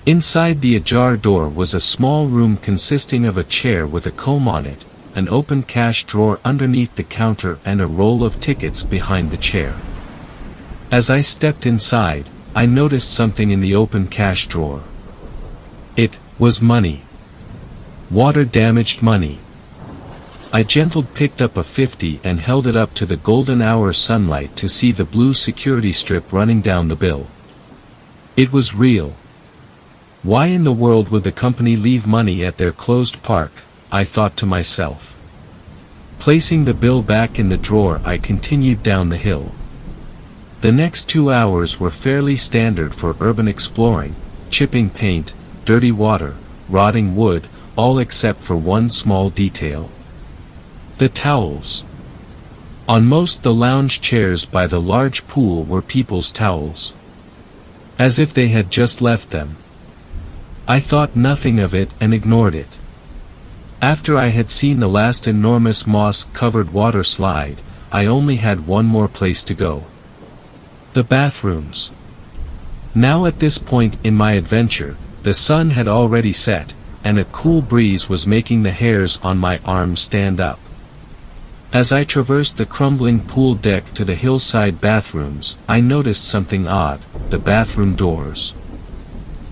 Inside the ajar door was a small room consisting of a chair with a comb on it, an open cash drawer underneath the counter and a roll of tickets behind the chair. As I stepped inside, I noticed something in the open cash drawer. It was money. Water-damaged money. I gently picked up a 50 and held it up to the golden hour sunlight to see the blue security strip running down the bill. It was real. Why in the world would the company leave money at their closed park, I thought to myself. Placing the bill back in the drawer, I continued down the hill. The next 2 hours were fairly standard for urban exploring: chipping paint, dirty water, rotting wood, all except for one small detail. The towels. On most the lounge chairs by the large pool were people's towels. As if they had just left them. I thought nothing of it and ignored it. After I had seen the last enormous moss-covered water slide, I only had one more place to go. The bathrooms. Now at this point in my adventure, the sun had already set, and a cool breeze was making the hairs on my arms stand up. As I traversed the crumbling pool deck to the hillside bathrooms, I noticed something odd: the bathroom doors.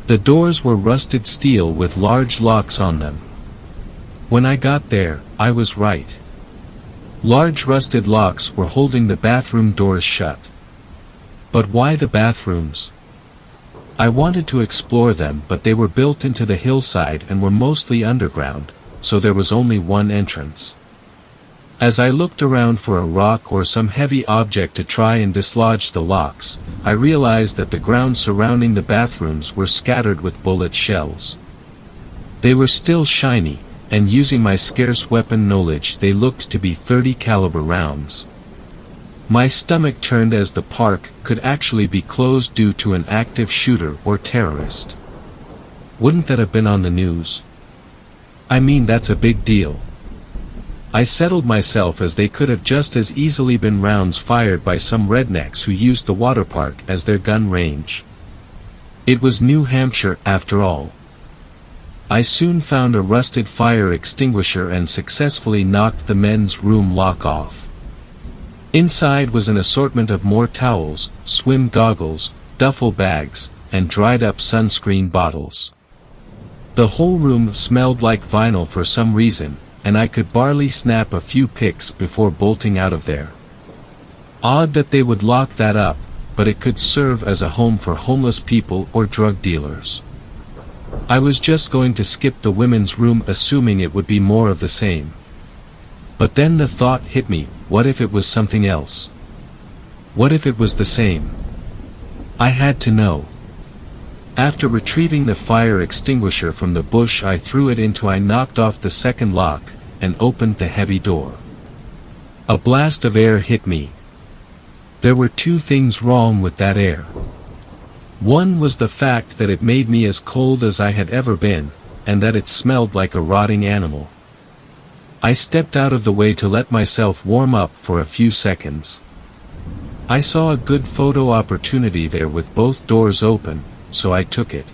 The doors were rusted steel with large locks on them. When I got there, I was right. Large rusted locks were holding the bathroom doors shut. But why the bathrooms? I wanted to explore them, but they were built into the hillside and were mostly underground, so there was only one entrance. As I looked around for a rock or some heavy object to try and dislodge the locks, I realized that the ground surrounding the bathrooms were scattered with bullet shells. They were still shiny, and using my scarce weapon knowledge, they looked to be .30 caliber rounds. My stomach turned as the park could actually be closed due to an active shooter or terrorist. Wouldn't that have been on the news? I mean, that's a big deal. I settled myself as they could have just as easily been rounds fired by some rednecks who used the water park as their gun range. It was New Hampshire after all. I soon found a rusted fire extinguisher and successfully knocked the men's room lock off. Inside was an assortment of more towels, swim goggles, duffel bags, and dried-up sunscreen bottles. The whole room smelled like vinyl for some reason, and I could barely snap a few pics before bolting out of there. Odd that they would lock that up, but it could serve as a home for homeless people or drug dealers. I was just going to skip the women's room, assuming it would be more of the same. But then the thought hit me: what if it was something else? What if it was the same? I had to know. After retrieving the fire extinguisher from the bush, I threw it into. I knocked off the second lock, and opened the heavy door. A blast of air hit me. There were two things wrong with that air. One was the fact that it made me as cold as I had ever been, and that it smelled like a rotting animal. I stepped out of the way to let myself warm up for a few seconds. I saw a good photo opportunity there with both doors open, so I took it.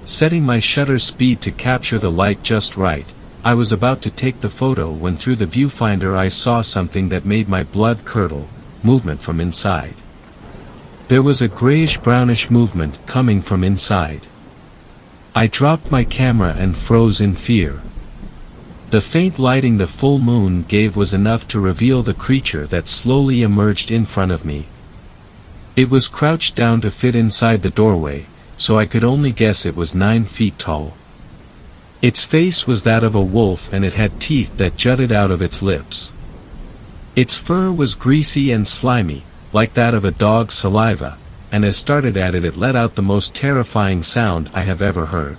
Setting my shutter speed to capture the light just right, I was about to take the photo when through the viewfinder I saw something that made my blood curdle, movement from inside. There was a grayish-brownish movement coming from inside. I dropped my camera and froze in fear. The faint lighting the full moon gave was enough to reveal the creature that slowly emerged in front of me. It was crouched down to fit inside the doorway, so I could only guess it was 9 feet tall. Its face was that of a wolf and it had teeth that jutted out of its lips. Its fur was greasy and slimy, like that of a dog's saliva, and as started at it let out the most terrifying sound I have ever heard.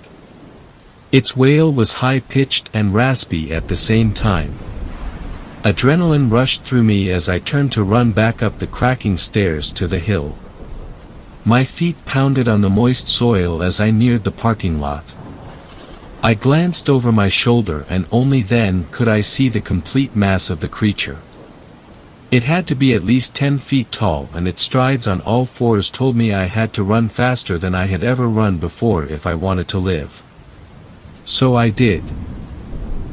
Its wail was high-pitched and raspy at the same time. Adrenaline rushed through me as I turned to run back up the cracking stairs to the hill. My feet pounded on the moist soil as I neared the parking lot. I glanced over my shoulder and only then could I see the complete mass of the creature. It had to be at least 10 feet tall and its strides on all fours told me I had to run faster than I had ever run before if I wanted to live. So I did.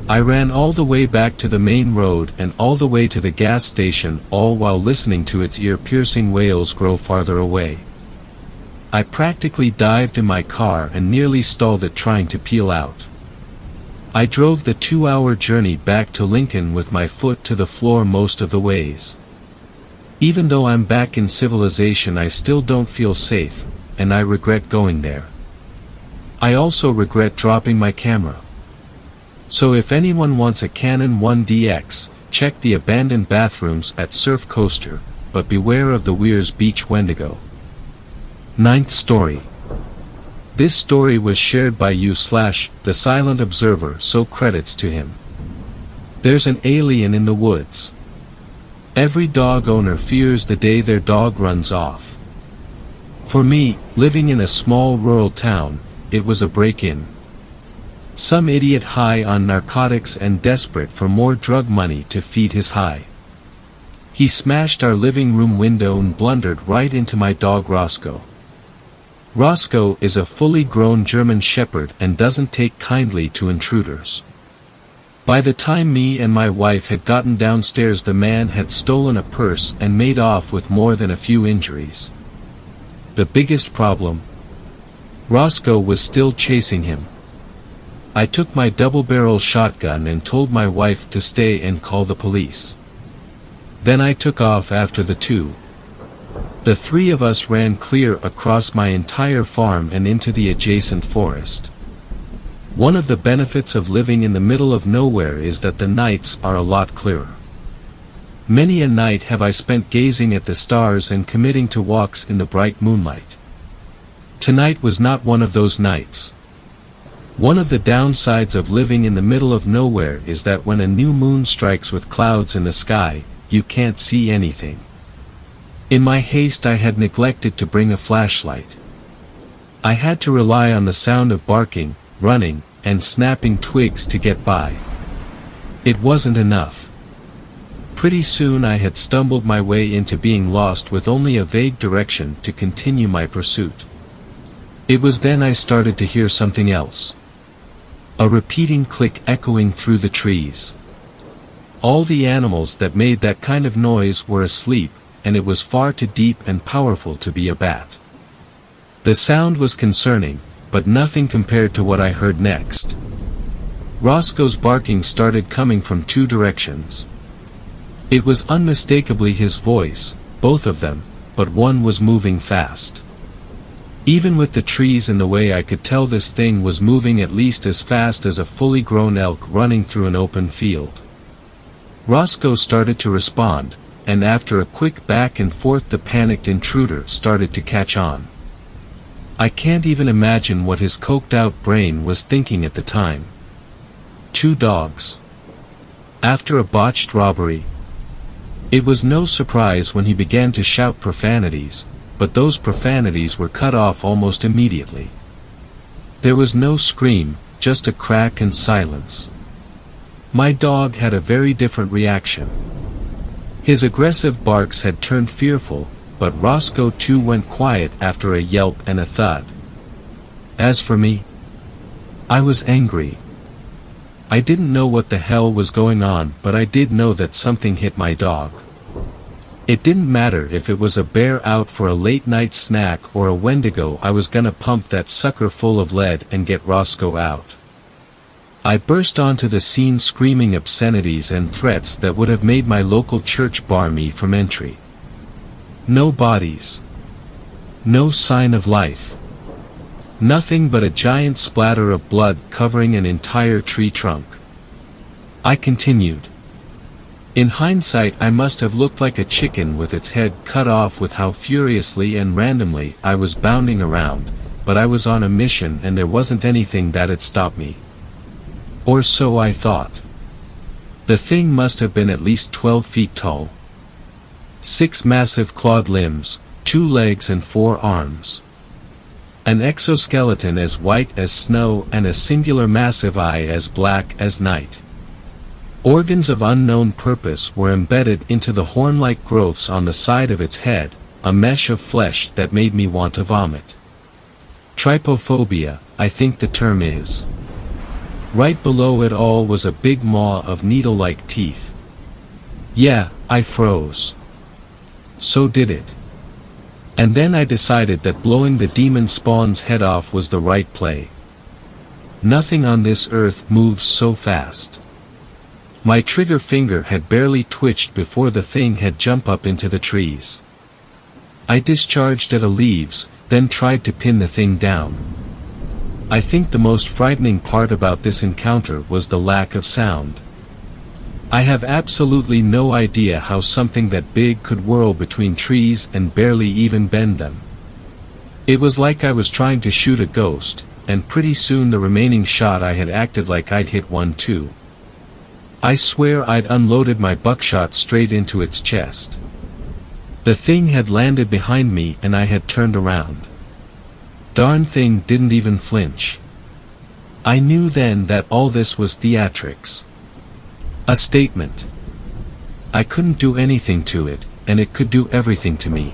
I ran all the way back to the main road and all the way to the gas station, all while listening to its ear-piercing wails grow farther away. I practically dived in my car and nearly stalled it trying to peel out. I drove the 2-hour journey back to Lincoln with my foot to the floor most of the ways. Even though I'm back in civilization I still don't feel safe, and I regret going there. I also regret dropping my camera. So if anyone wants a Canon 1DX, check the abandoned bathrooms at Surf Coaster, but beware of the Weirs Beach Wendigo. 9th story. This story was shared by you/The Silent Observer, so credits to him. There's an alien in the woods. Every dog owner fears the day their dog runs off. For me, living in a small rural town, it was a break-in. Some idiot high on narcotics and desperate for more drug money to feed his high. He smashed our living room window and blundered right into my dog Roscoe. Roscoe is a fully grown German Shepherd and doesn't take kindly to intruders. By the time me and my wife had gotten downstairs the man had stolen a purse and made off with more than a few injuries. The biggest problem? Roscoe was still chasing him. I took my double-barrel shotgun and told my wife to stay and call the police. Then I took off after the two. The three of us ran clear across my entire farm and into the adjacent forest. One of the benefits of living in the middle of nowhere is that the nights are a lot clearer. Many a night have I spent gazing at the stars and committing to walks in the bright moonlight. Tonight was not one of those nights. One of the downsides of living in the middle of nowhere is that when a new moon strikes with clouds in the sky, you can't see anything. In my haste I had neglected to bring a flashlight. I had to rely on the sound of barking, running, and snapping twigs to get by. It wasn't enough. Pretty soon I had stumbled my way into being lost with only a vague direction to continue my pursuit. It was then I started to hear something else. A repeating click echoing through the trees. All the animals that made that kind of noise were asleep, and it was far too deep and powerful to be a bat. The sound was concerning, but nothing compared to what I heard next. Roscoe's barking started coming from two directions. It was unmistakably his voice, both of them, but one was moving fast. Even with the trees in the way I could tell this thing was moving at least as fast as a fully grown elk running through an open field. Roscoe started to respond, and after a quick back and forth the panicked intruder started to catch on. I can't even imagine what his coked-out brain was thinking at the time. 2 dogs. After a botched robbery. It was no surprise when he began to shout profanities, but those profanities were cut off almost immediately. There was no scream, just a crack and silence. My dog had a very different reaction. His aggressive barks had turned fearful, but Roscoe too went quiet after a yelp and a thud. As for me, I was angry. I didn't know what the hell was going on, but I did know that something hit my dog. It didn't matter if it was a bear out for a late-night snack or a Wendigo. I was gonna pump that sucker full of lead and get Roscoe out. I burst onto the scene screaming obscenities and threats that would have made my local church bar me from entry. No bodies. No sign of life. Nothing but a giant splatter of blood covering an entire tree trunk. I continued. In hindsight, I must have looked like a chicken with its head cut off with how furiously and randomly I was bounding around, but I was on a mission and there wasn't anything that'd stop me. Or so I thought. The thing must have been at least 12 feet tall. 6 massive clawed limbs, 2 legs and 4 arms. An exoskeleton as white as snow and a singular massive eye as black as night. Organs of unknown purpose were embedded into the horn-like growths on the side of its head, a mesh of flesh that made me want to vomit. Trypophobia, I think the term is. Right below it all was a big maw of needle-like teeth. Yeah, I froze. So did it. And then I decided that blowing the demon spawn's head off was the right play. Nothing on this earth moves so fast. My trigger finger had barely twitched before the thing had jumped up into the trees. I discharged at a leaves, then tried to pin the thing down. I think the most frightening part about this encounter was the lack of sound. I have absolutely no idea how something that big could whirl between trees and barely even bend them. It was like I was trying to shoot a ghost, and pretty soon the remaining shot I had acted like I'd hit one too. I swear I'd unloaded my buckshot straight into its chest. The thing had landed behind me and I had turned around. Darn thing didn't even flinch. I knew then that all this was theatrics. A statement. I couldn't do anything to it, and it could do everything to me.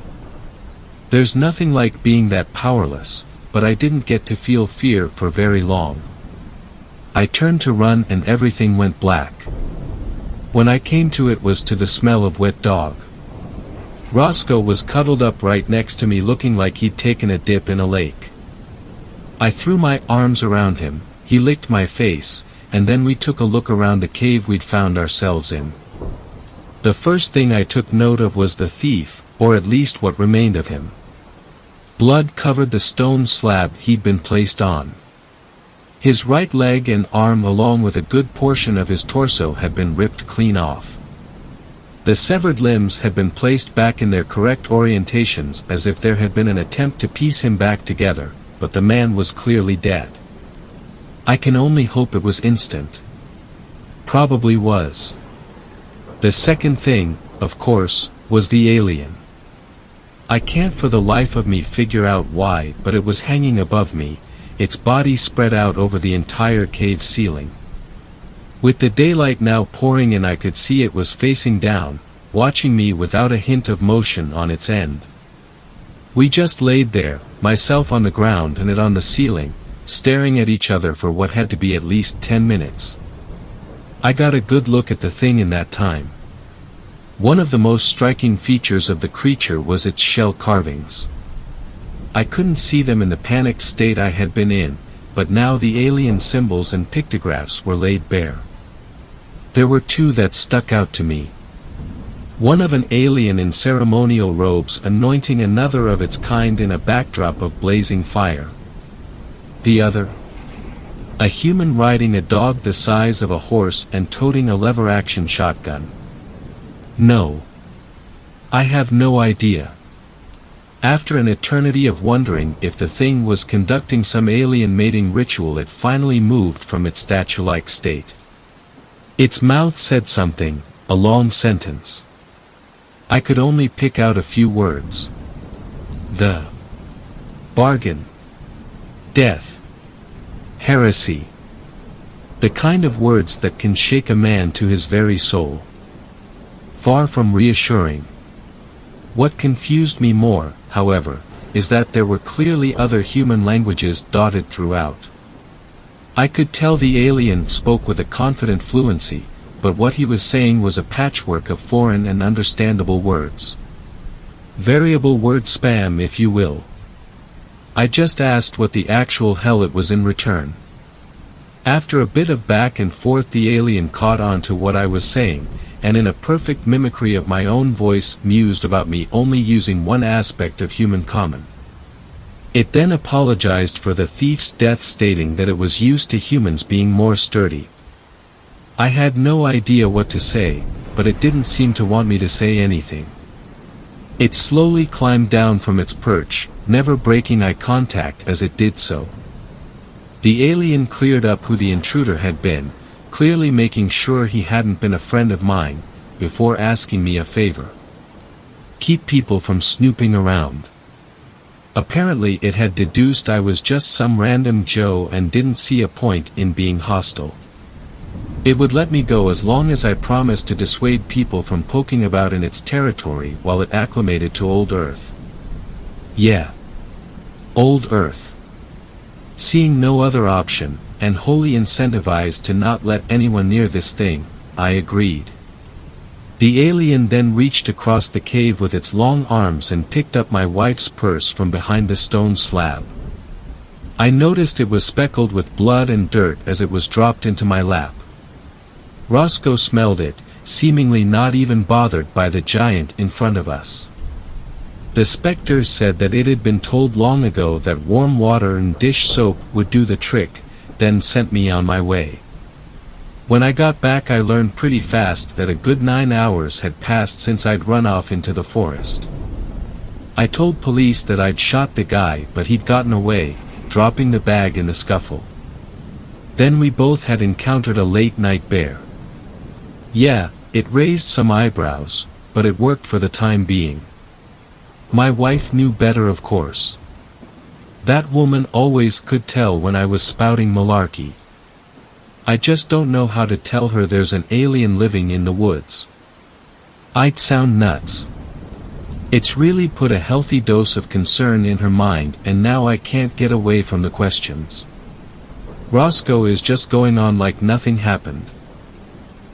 There's nothing like being that powerless, but I didn't get to feel fear for very long. I turned to run and everything went black. When I came to it was to the smell of wet dog. Roscoe was cuddled up right next to me looking like he'd taken a dip in a lake. I threw my arms around him, he licked my face, and then we took a look around the cave we'd found ourselves in. The first thing I took note of was the thief, or at least what remained of him. Blood covered the stone slab he'd been placed on. His right leg and arm along with a good portion of his torso had been ripped clean off. The severed limbs had been placed back in their correct orientations as if there had been an attempt to piece him back together, but the man was clearly dead. I can only hope it was instant. Probably was. The second thing, of course, was the alien. I can't for the life of me figure out why, but it was hanging above me, its body spread out over the entire cave ceiling. With the daylight now pouring in I could see it was facing down, watching me without a hint of motion on its end. We just laid there, myself on the ground and it on the ceiling, staring at each other for what had to be at least 10 minutes. I got a good look at the thing in that time. One of the most striking features of the creature was its shell carvings. I couldn't see them in the panicked state I had been in, but now the alien symbols and pictographs were laid bare. There were 2 that stuck out to me. One of an alien in ceremonial robes anointing another of its kind in a backdrop of blazing fire. The other, a human riding a dog the size of a horse and toting a lever-action shotgun. No. I have no idea. After an eternity of wondering if the thing was conducting some alien mating ritual, it finally moved from its statue-like state. Its mouth said something, a long sentence. I could only pick out a few words. The bargain. Death. Heresy. The kind of words that can shake a man to his very soul. Far from reassuring. What confused me more, however, is that there were clearly other human languages dotted throughout. I could tell the alien spoke with a confident fluency, but what he was saying was a patchwork of foreign and understandable words. Variable word spam, if you will. I just asked what the actual hell it was in return. After a bit of back and forth, the alien caught on to what I was saying, and in a perfect mimicry of my own voice mused about me only using one aspect of human common. It then apologized for the thief's death, stating that it was used to humans being more sturdy. I had no idea what to say, but it didn't seem to want me to say anything. It slowly climbed down from its perch, never breaking eye contact as it did so. The alien cleared up who the intruder had been, clearly making sure he hadn't been a friend of mine, before asking me a favor. Keep people from snooping around. Apparently it had deduced I was just some random Joe and didn't see a point in being hostile. It would let me go as long as I promised to dissuade people from poking about in its territory while it acclimated to old Earth. Yeah. Old Earth. Seeing no other option, and wholly incentivized to not let anyone near this thing, I agreed. The alien then reached across the cave with its long arms and picked up my wife's purse from behind the stone slab. I noticed it was speckled with blood and dirt as it was dropped into my lap. Roscoe smelled it, seemingly not even bothered by the giant in front of us. The specter said that it had been told long ago that warm water and dish soap would do the trick, then sent me on my way. When I got back, I learned pretty fast that a good 9 hours had passed since I'd run off into the forest. I told police that I'd shot the guy, but he'd gotten away, dropping the bag in the scuffle. Then we both had encountered a late-night bear. Yeah, it raised some eyebrows, but it worked for the time being. My wife knew better, of course. That woman always could tell when I was spouting malarkey. I just don't know how to tell her there's an alien living in the woods. I'd sound nuts. It's really put a healthy dose of concern in her mind, and now I can't get away from the questions. Roscoe is just going on like nothing happened.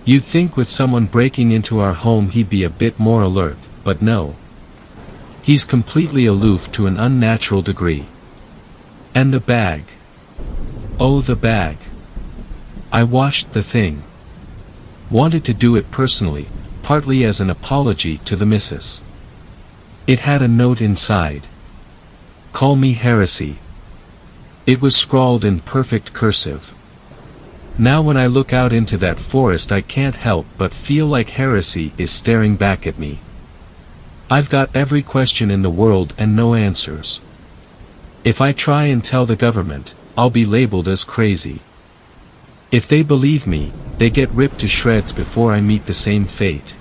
You'd think with someone breaking into our home he'd be a bit more alert, but no. He's completely aloof to an unnatural degree. And the bag. Oh, the bag. I washed the thing. Wanted to do it personally, partly as an apology to the missus. It had a note inside. Call me heresy. It was scrawled in perfect cursive. Now when I look out into that forest, I can't help but feel like heresy is staring back at me. I've got every question in the world and no answers. If I try and tell the government, I'll be labeled as crazy. If they believe me, they get ripped to shreds before I meet the same fate.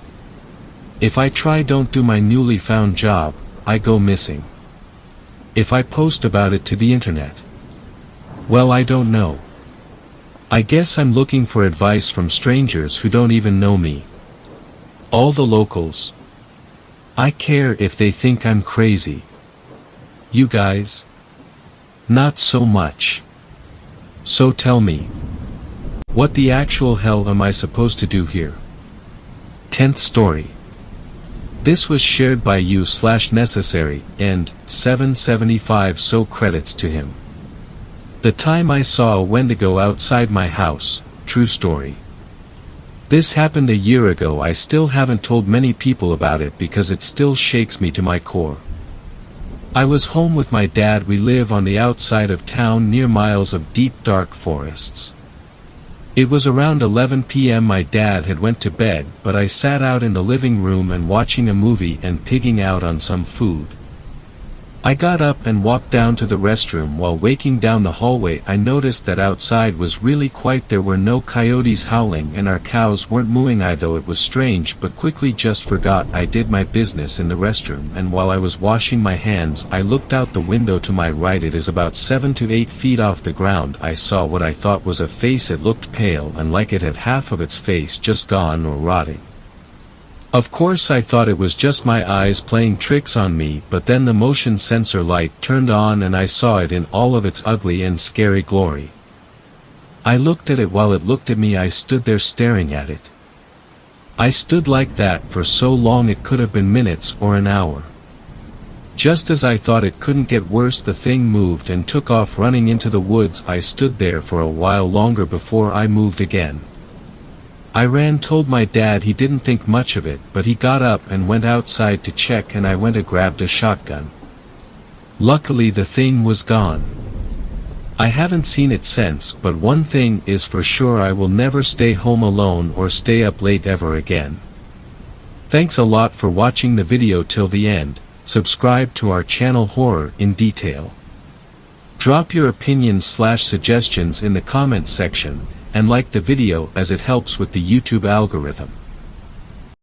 If I don't do my newly found job, I go missing. If I post about it to the internet, well, I don't know. I guess I'm looking for advice from strangers who don't even know me. All the locals. I care if they think I'm crazy. You guys? Not so much. So tell me. What the actual hell am I supposed to do here? 10th story. This was shared by you/necessary, and 775, so credits to him. The time I saw a Wendigo outside my house, true story. This happened a year ago. I still haven't told many people about it because it still shakes me to my core. I was home with my dad. We live on the outside of town near miles of deep dark forests. It was around 11 p.m. My dad had went to bed, but I sat out in the living room and watching a movie and pigging out on some food. I got up and walked down to the restroom. While walking down the hallway I noticed that outside was really quiet. There were no coyotes howling and our cows weren't mooing either. It was strange, but quickly just forgot I did my business in the restroom, and while I was washing my hands I looked out the window to my right. It is about 7 to 8 feet off the ground. I saw what I thought was a face. It looked pale and like it had half of its face just gone or rotting. Of course I thought it was just my eyes playing tricks on me, but then the motion sensor light turned on and I saw it in all of its ugly and scary glory. I looked at it while it looked at me. I stood there staring at it. I stood like that for so long it could have been minutes or an hour. Just as I thought it couldn't get worse, the thing moved and took off running into the woods. I stood there for a while longer before I moved again. I ran, told my dad. He didn't think much of it, but he got up and went outside to check, and I went and grabbed a shotgun. Luckily the thing was gone. I haven't seen it since, but one thing is for sure, I will never stay home alone or stay up late ever again. Thanks a lot for watching the video till the end. Subscribe to our channel Horror in Detail. Drop your opinions/suggestions in the comments section, and like the video as it helps with the YouTube algorithm.